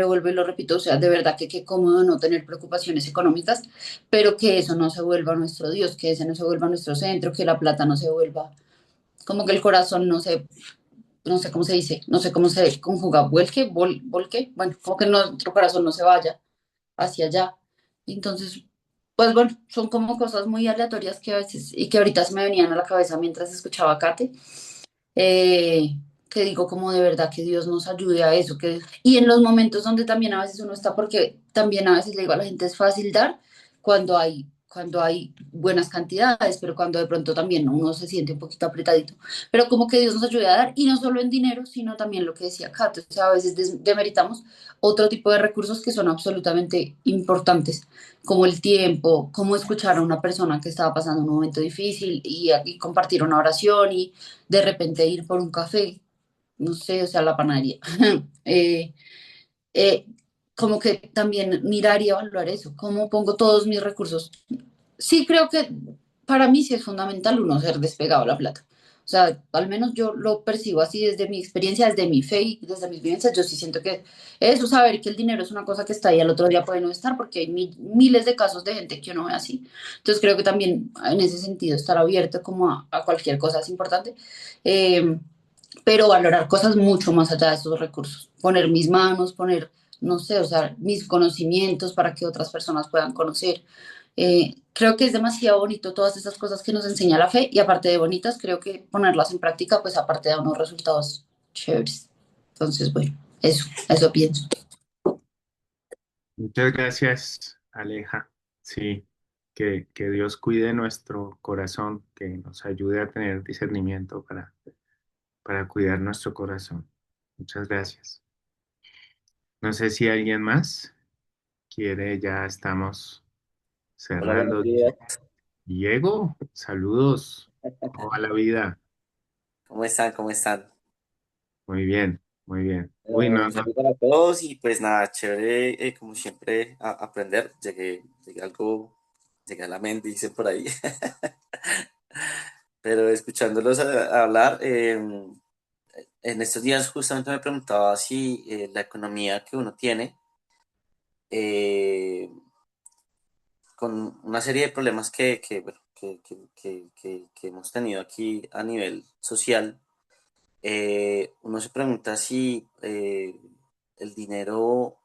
vuelvo y lo repito, o sea, de verdad que qué cómodo no tener preocupaciones económicas, pero que eso no se vuelva nuestro Dios, que ese no se vuelva nuestro centro, que la plata no se vuelva, como que el corazón no sé cómo se dice, no sé cómo se conjuga, volque, bueno, como que nuestro corazón no se vaya hacia allá. Entonces, pues bueno, son como cosas muy aleatorias que a veces, y que ahorita se me venían a la cabeza mientras escuchaba a Kate, eh, que digo como de verdad que Dios nos ayude a eso, y en los momentos donde también a veces uno está, porque también a veces le digo a la gente es fácil dar cuando hay buenas cantidades, pero cuando de pronto también uno se siente un poquito apretadito, pero como que Dios nos ayude a dar, y no solo en dinero, sino también lo que decía Kat, o sea, a veces demeritamos otro tipo de recursos que son absolutamente importantes, como el tiempo, como escuchar a una persona que estaba pasando un momento difícil y compartir una oración y de repente ir por un café, no sé, o sea, la panadería. Eh, eh, Como que también mirar y evaluar eso, cómo pongo todos mis recursos. Sí, creo que para mí sí es fundamental uno ser despegado a la plata. O sea, al menos yo lo percibo así desde mi experiencia, desde mi fe y desde mis vivencias. Yo sí siento que eso, saber que el dinero es una cosa que está ahí, al otro día puede no estar, porque hay miles de casos de gente que uno ve así. Entonces creo que también en ese sentido estar abierto como a cualquier cosa es importante. Eh, pero valorar cosas mucho más allá de esos recursos. Poner mis manos, poner, no sé, o sea, mis conocimientos para que otras personas puedan conocer. Creo que es demasiado bonito todas esas cosas que nos enseña la fe y aparte de bonitas, creo que ponerlas en práctica, pues aparte da unos resultados chéveres. Entonces, bueno, eso pienso. Muchas gracias, Aleja. Sí, que Dios cuide nuestro corazón, que nos ayude a tener discernimiento para cuidar nuestro corazón. Muchas gracias. No sé si alguien más quiere, ya estamos Hola, buenos cerrando. días. Diego, saludos. ¿Cómo va la vida? ¿Cómo están? ¿Cómo están? Muy bien, muy bien. Uy, no, Un no. saludo para todos y pues nada, chévere, como siempre, aprender. Llegué a la mente, dice por ahí. Pero escuchándolos hablar, en estos días justamente me preguntaba si la economía que uno tiene, eh, con una serie de problemas bueno, que hemos tenido aquí a nivel social, uno se pregunta si el dinero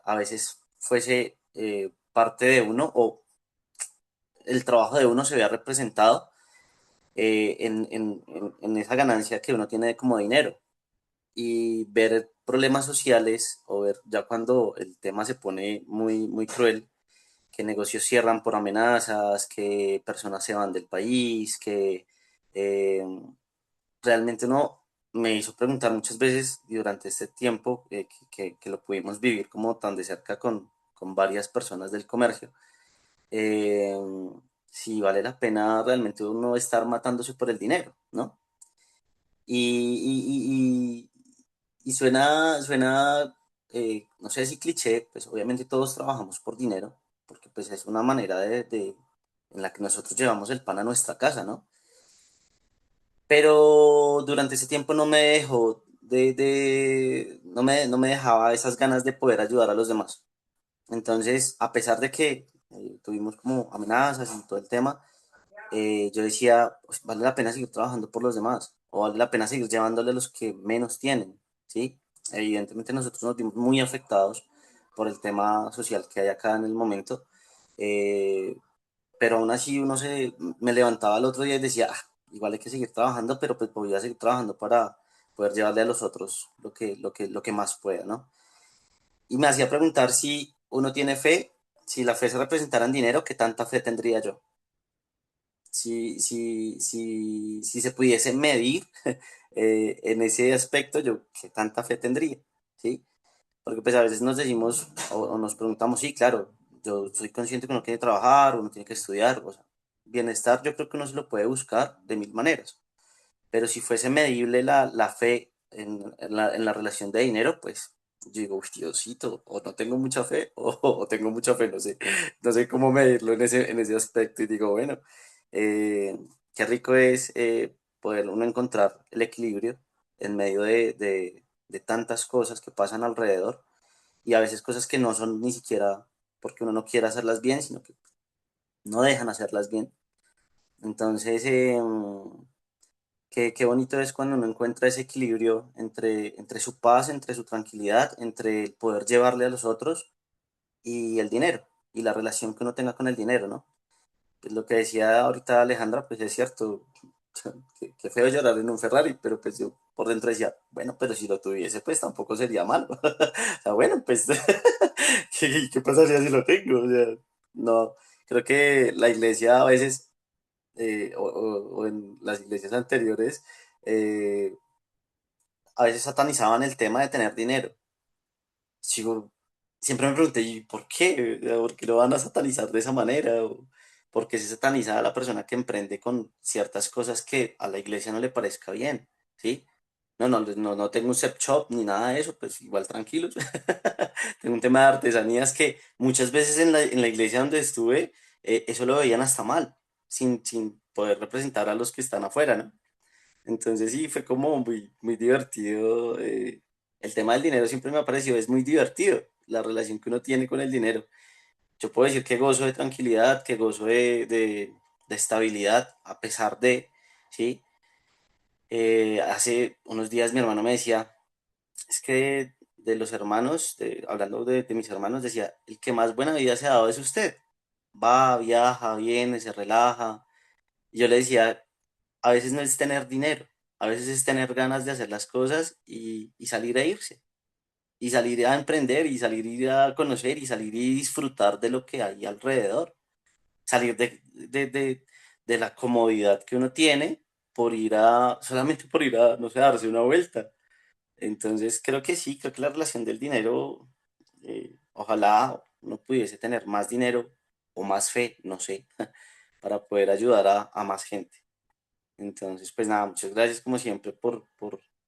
a veces fuese parte de uno o el trabajo de uno se vea representado en esa ganancia que uno tiene como dinero y ver problemas sociales o ver ya cuando el tema se pone muy, muy cruel, que negocios cierran por amenazas, que personas se van del país, que eh, realmente uno me hizo preguntar muchas veces y durante este tiempo que lo pudimos vivir como tan de cerca con varias personas del comercio, eh, si vale la pena realmente uno estar matándose por el dinero, ¿no? Y, y- y- y suena, no sé si cliché, pues obviamente todos trabajamos por dinero, porque pues es una manera en la que nosotros llevamos el pan a nuestra casa, ¿no? Pero durante ese tiempo no me dejó no me dejaba esas ganas de poder ayudar a los demás. Entonces, a pesar de que tuvimos como amenazas y todo el tema, yo decía, "Pues, vale la pena seguir trabajando por los demás, o vale la pena seguir llevándole a los que menos tienen, ¿sí? Evidentemente nosotros nos vimos muy afectados por el tema social que hay acá en el momento, eh, pero aún así me levantaba el otro día y decía, "Ah, igual hay que seguir trabajando, pero pues voy a seguir trabajando para poder llevarle a los otros lo que más pueda, ¿no? Y me hacía preguntar si uno tiene fe, si la fe se representara en dinero, ¿qué tanta fe tendría yo? Si se pudiese medir en ese aspecto, yo qué tanta fe tendría, ¿sí? Porque pues a veces nos decimos o nos preguntamos, sí, claro, yo soy consciente que uno tiene que trabajar, uno tiene que estudiar, o sea, bienestar yo creo que uno se lo puede buscar de mil maneras, pero si fuese medible la fe en la relación de dinero, pues yo digo, "Uy, Diosito, o no tengo mucha fe o tengo mucha fe, no sé cómo medirlo en ese aspecto y digo, bueno, eh, qué rico es poder uno encontrar el equilibrio en medio de tantas cosas que pasan alrededor y a veces cosas que no son ni siquiera porque uno no quiera hacerlas bien, sino que no dejan hacerlas bien. Entonces, qué bonito es cuando uno encuentra ese equilibrio entre su paz, entre su tranquilidad, entre el poder llevarle a los otros y el dinero y la relación que uno tenga con el dinero, ¿no? Pues lo que decía ahorita Alejandra, pues es cierto, qué feo llorar en un Ferrari, pero pues yo por dentro decía, bueno, pero si lo tuviese, pues tampoco sería malo. O sea, bueno, pues, ¿qué pasaría si lo tengo? O sea, no, creo que la iglesia a veces, o en las iglesias anteriores, eh, a veces satanizaban el tema de tener dinero. Sigo, siempre me pregunté, ¿y por qué? O sea, ¿por qué lo van a satanizar de esa manera? ¿O por qué se sataniza a la persona que emprende con ciertas cosas que a la iglesia no le parezca bien? ¿Sí? No tengo un sex shop ni nada de eso, pues igual tranquilos. Tengo un tema de artesanías que muchas veces en la iglesia donde estuve, eso lo veían hasta mal, sin poder representar a los que están afuera, ¿no? Entonces sí, fue como muy, muy divertido. El tema del dinero siempre me ha parecido, es muy divertido, la relación que uno tiene con el dinero. Yo puedo decir que gozo de tranquilidad, que gozo de estabilidad, a pesar de, ¿sí? Hace unos días mi hermano me decía, es que de los hermanos, hablando de mis hermanos, decía, el que más buena vida se ha dado es usted. Va, viaja, viene, se relaja. Y yo le decía, a veces no es tener dinero, a veces es tener ganas de hacer las cosas y salir a irse, y salir a emprender, y salir a conocer, y salir y disfrutar de lo que hay alrededor, salir de la comodidad que uno tiene solamente por ir a, no sé, darse una vuelta. Entonces creo que sí, creo que la relación del dinero, ojalá uno pudiese tener más dinero o más fe, no sé, para poder ayudar a más gente. Entonces, pues nada, muchas gracias como siempre por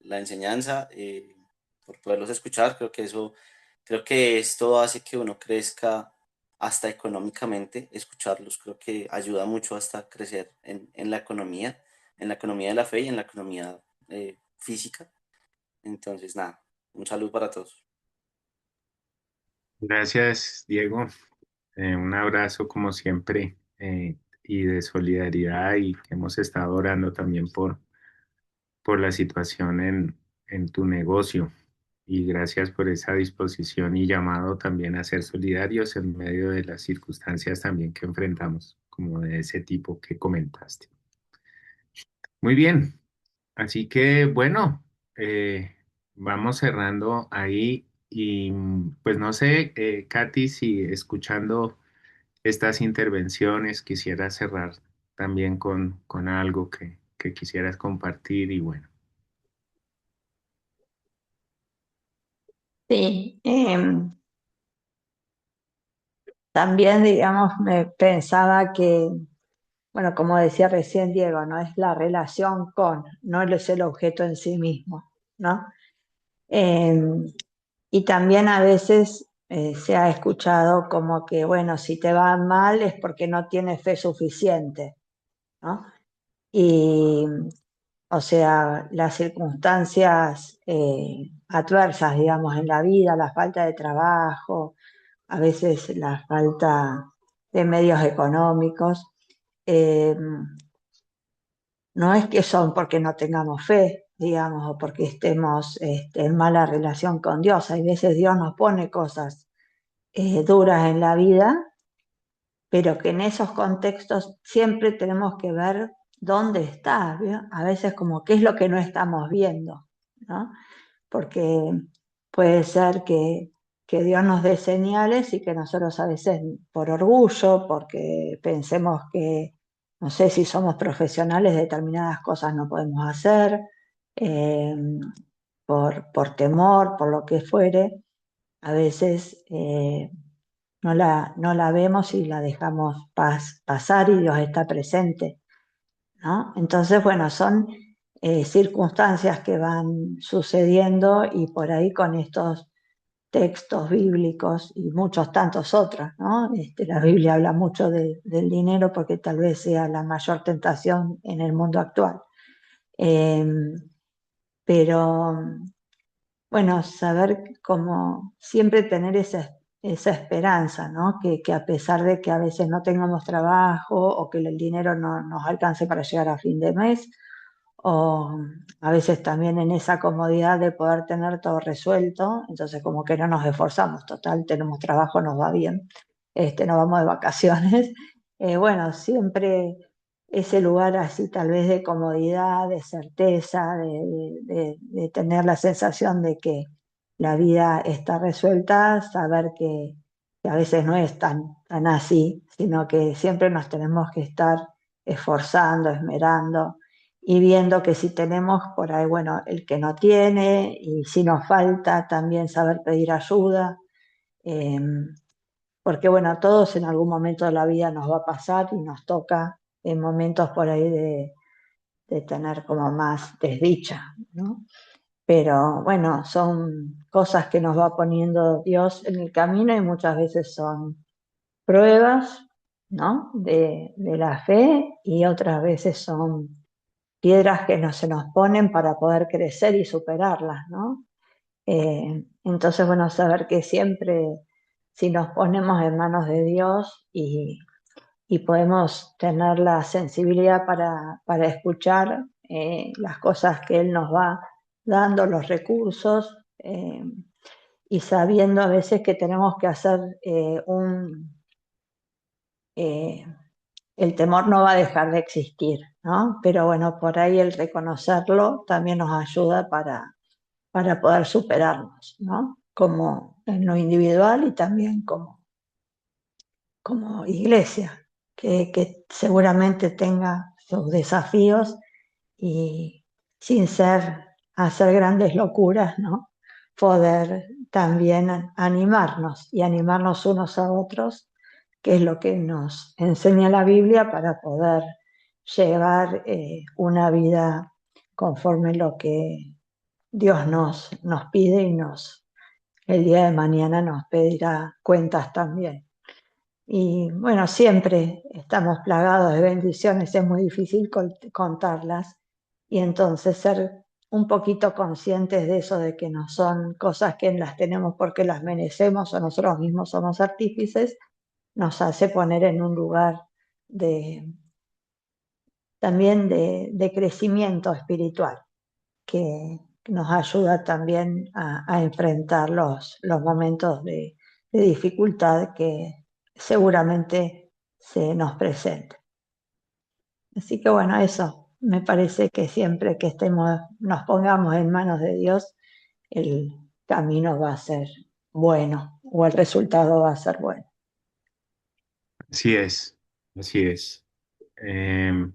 la enseñanza, por poderlos escuchar. Creo que esto hace que uno crezca hasta económicamente, escucharlos. Creo que ayuda mucho hasta crecer en la economía de la fe y en la economía física. Entonces, nada, un saludo para todos. Gracias, Diego. Un abrazo como siempre y de solidaridad y que hemos estado orando también por la situación en tu negocio. Y gracias por esa disposición y llamado también a ser solidarios en medio de las circunstancias también que enfrentamos, como de ese tipo que comentaste. Muy bien, así que bueno, vamos cerrando ahí y pues no sé, Katy, si escuchando estas intervenciones quisieras cerrar también con algo que quisieras compartir y bueno. Sí, también, digamos, me pensaba que, bueno, como decía recién Diego, no es la relación con, no es el objeto en sí mismo, ¿no? Eh, y también a veces se ha escuchado como que, bueno, si te va mal es porque no tienes fe suficiente, ¿no? Y, o sea, las circunstancias adversas, digamos, en la vida, la falta de trabajo, a veces la falta de medios económicos, eh, no es que son porque no tengamos fe, digamos, o porque estemos en mala relación con Dios. Hay veces Dios nos pone cosas duras en la vida, pero que en esos contextos siempre tenemos que ver dónde está, ¿vio? A veces como qué es lo que no estamos viendo, ¿no? Porque puede ser que Dios nos dé señales y que nosotros a veces por orgullo, porque pensemos que, no sé si somos profesionales, determinadas cosas no podemos hacer, eh, por temor, por lo que fuere, a veces no la vemos y la dejamos pasar y Dios está presente, ¿no? Entonces, bueno, son circunstancias que van sucediendo y por ahí con estos textos bíblicos y muchos tantos otros, ¿no? La Biblia habla mucho del dinero porque tal vez sea la mayor tentación en el mundo actual. Eh, pero bueno, saber cómo siempre tener esa esperanza, ¿no? Que a pesar de que a veces no tengamos trabajo o que el dinero no nos alcance para llegar a fin de mes, o a veces también en esa comodidad de poder tener todo resuelto, entonces como que no nos esforzamos, total, tenemos trabajo, nos va bien, nos vamos de vacaciones. Bueno, siempre ese lugar así tal vez de comodidad, de certeza, de tener la sensación de que la vida está resuelta, saber que a veces no es tan así, sino que siempre nos tenemos que estar esforzando, esmerando y viendo que si tenemos por ahí, bueno, el que no tiene y si nos falta también saber pedir ayuda, eh, porque bueno, a todos en algún momento de la vida nos va a pasar y nos toca en momentos por ahí de tener como más desdicha, ¿no? Pero bueno, son cosas que nos va poniendo Dios en el camino y muchas veces son pruebas, ¿no? De la fe y otras veces son piedras que no se nos ponen para poder crecer y superarlas, ¿no? Entonces, bueno, saber que siempre si nos ponemos en manos de Dios y podemos tener la sensibilidad para escuchar las cosas que Él nos va dando, los recursos, y sabiendo a veces que tenemos que hacer eh, el temor no va a dejar de existir, ¿no? Pero bueno, por ahí el reconocerlo también nos ayuda para poder superarnos, ¿no? Como en lo individual y también como iglesia, que seguramente tenga sus desafíos y sin hacer grandes locuras, ¿no? Poder también animarnos y animarnos unos a otros, que es lo que nos enseña la Biblia para poder llevar una vida conforme lo que Dios nos pide y el día de mañana nos pedirá cuentas también. Y bueno, siempre estamos plagados de bendiciones, es muy difícil contarlas y entonces ser un poquito conscientes de eso, de que no son cosas que las tenemos porque las merecemos o nosotros mismos somos artífices, nos hace poner en un lugar también de crecimiento espiritual, que nos ayuda también a enfrentar los momentos de dificultad que seguramente se nos presenten. Así que bueno, eso me parece que siempre que nos pongamos en manos de Dios, el camino va a ser bueno o el resultado va a ser bueno. Así es, así es. Em,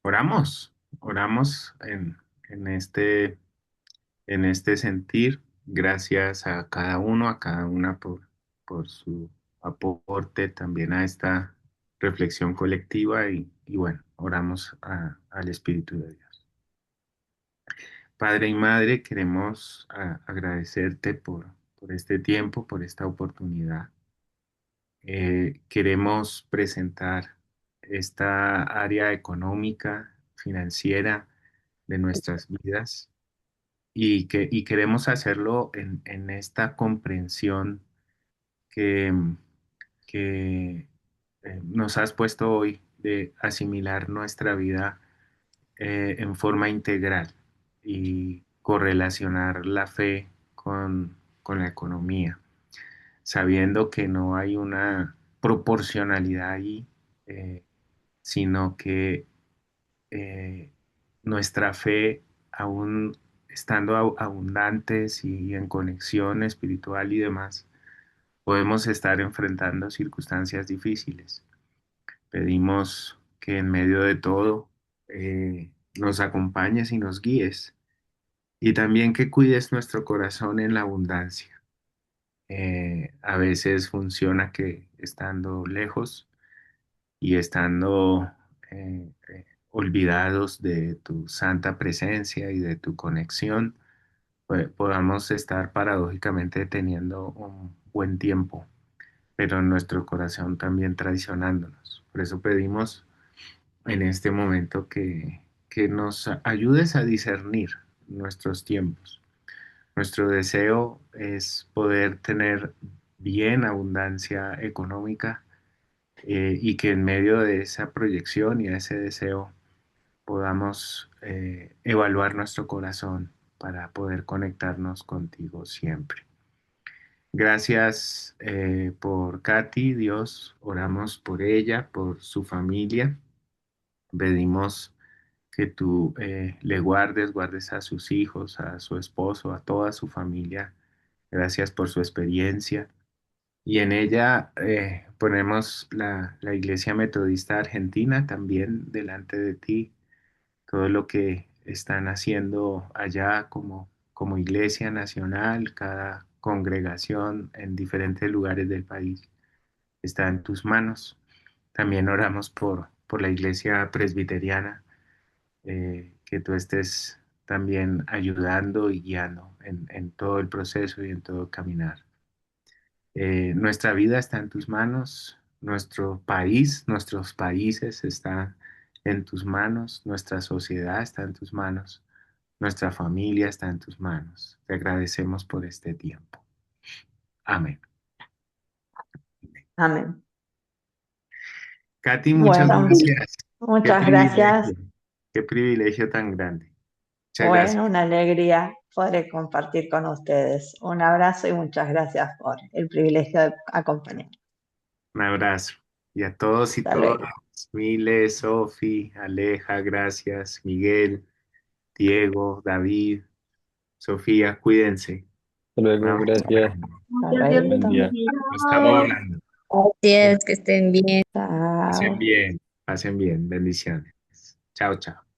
oramos en este sentir. Gracias a cada uno, a cada una por su aporte también a esta reflexión colectiva y bueno, oramos al Espíritu de Dios. Padre y Madre, queremos agradecerte por este tiempo, por esta oportunidad. Queremos presentar esta área económica, financiera de nuestras vidas y queremos hacerlo en esta comprensión que, que nos has puesto hoy de asimilar nuestra vida en forma integral y correlacionar la fe con la economía, sabiendo que no hay una proporcionalidad ahí, eh, sino que eh, nuestra fe, aún estando abundantes y en conexión espiritual y demás, podemos estar enfrentando circunstancias difíciles. Pedimos que en medio de todo nos acompañes y nos guíes y también que cuides nuestro corazón en la abundancia. A veces funciona que estando lejos y estando olvidados de tu santa presencia y de tu conexión, podamos estar paradójicamente teniendo un buen tiempo, pero en nuestro corazón también traicionándonos. Por eso pedimos en este momento que nos ayudes a discernir nuestros tiempos. Nuestro deseo es poder tener bien abundancia económica y que en medio de esa proyección y de ese deseo podamos evaluar nuestro corazón para poder conectarnos contigo siempre. Gracias por Katy, Dios, oramos por ella, por su familia. Pedimos que tú le guardes a sus hijos, a su esposo, a toda su familia. Gracias por su experiencia. Y en ella ponemos la Iglesia Metodista Argentina también delante de ti, todo lo que están haciendo allá como Iglesia Nacional, cada congregación en diferentes lugares del país está en tus manos. También oramos por la Iglesia Presbiteriana, que tú estés también ayudando y guiando en todo el proceso y en todo caminar. Nuestra vida está en tus manos, nuestro país, nuestros países están en tus manos, nuestra sociedad está en tus manos, nuestra familia está en tus manos. Te agradecemos por este tiempo. Amén. Amén. Katy, muchas Bueno, gracias. muchas gracias. Qué privilegio tan grande. Muchas gracias. Bueno, una alegría poder compartir con ustedes. Un abrazo y muchas gracias por el privilegio de acompañar. Un abrazo. Y a todos y Hasta luego. todas, Mile, Sofi, Aleja, gracias, Miguel, Diego, David, Sofía, cuídense. Hasta Un luego, abrazo gracias. grande. Gracias, Dios Buen los día. bendiga. Nos estamos hablando. Gracias, que estén bien. Pasen Chao. bien, pasen bien. Bendiciones. Chao, chao.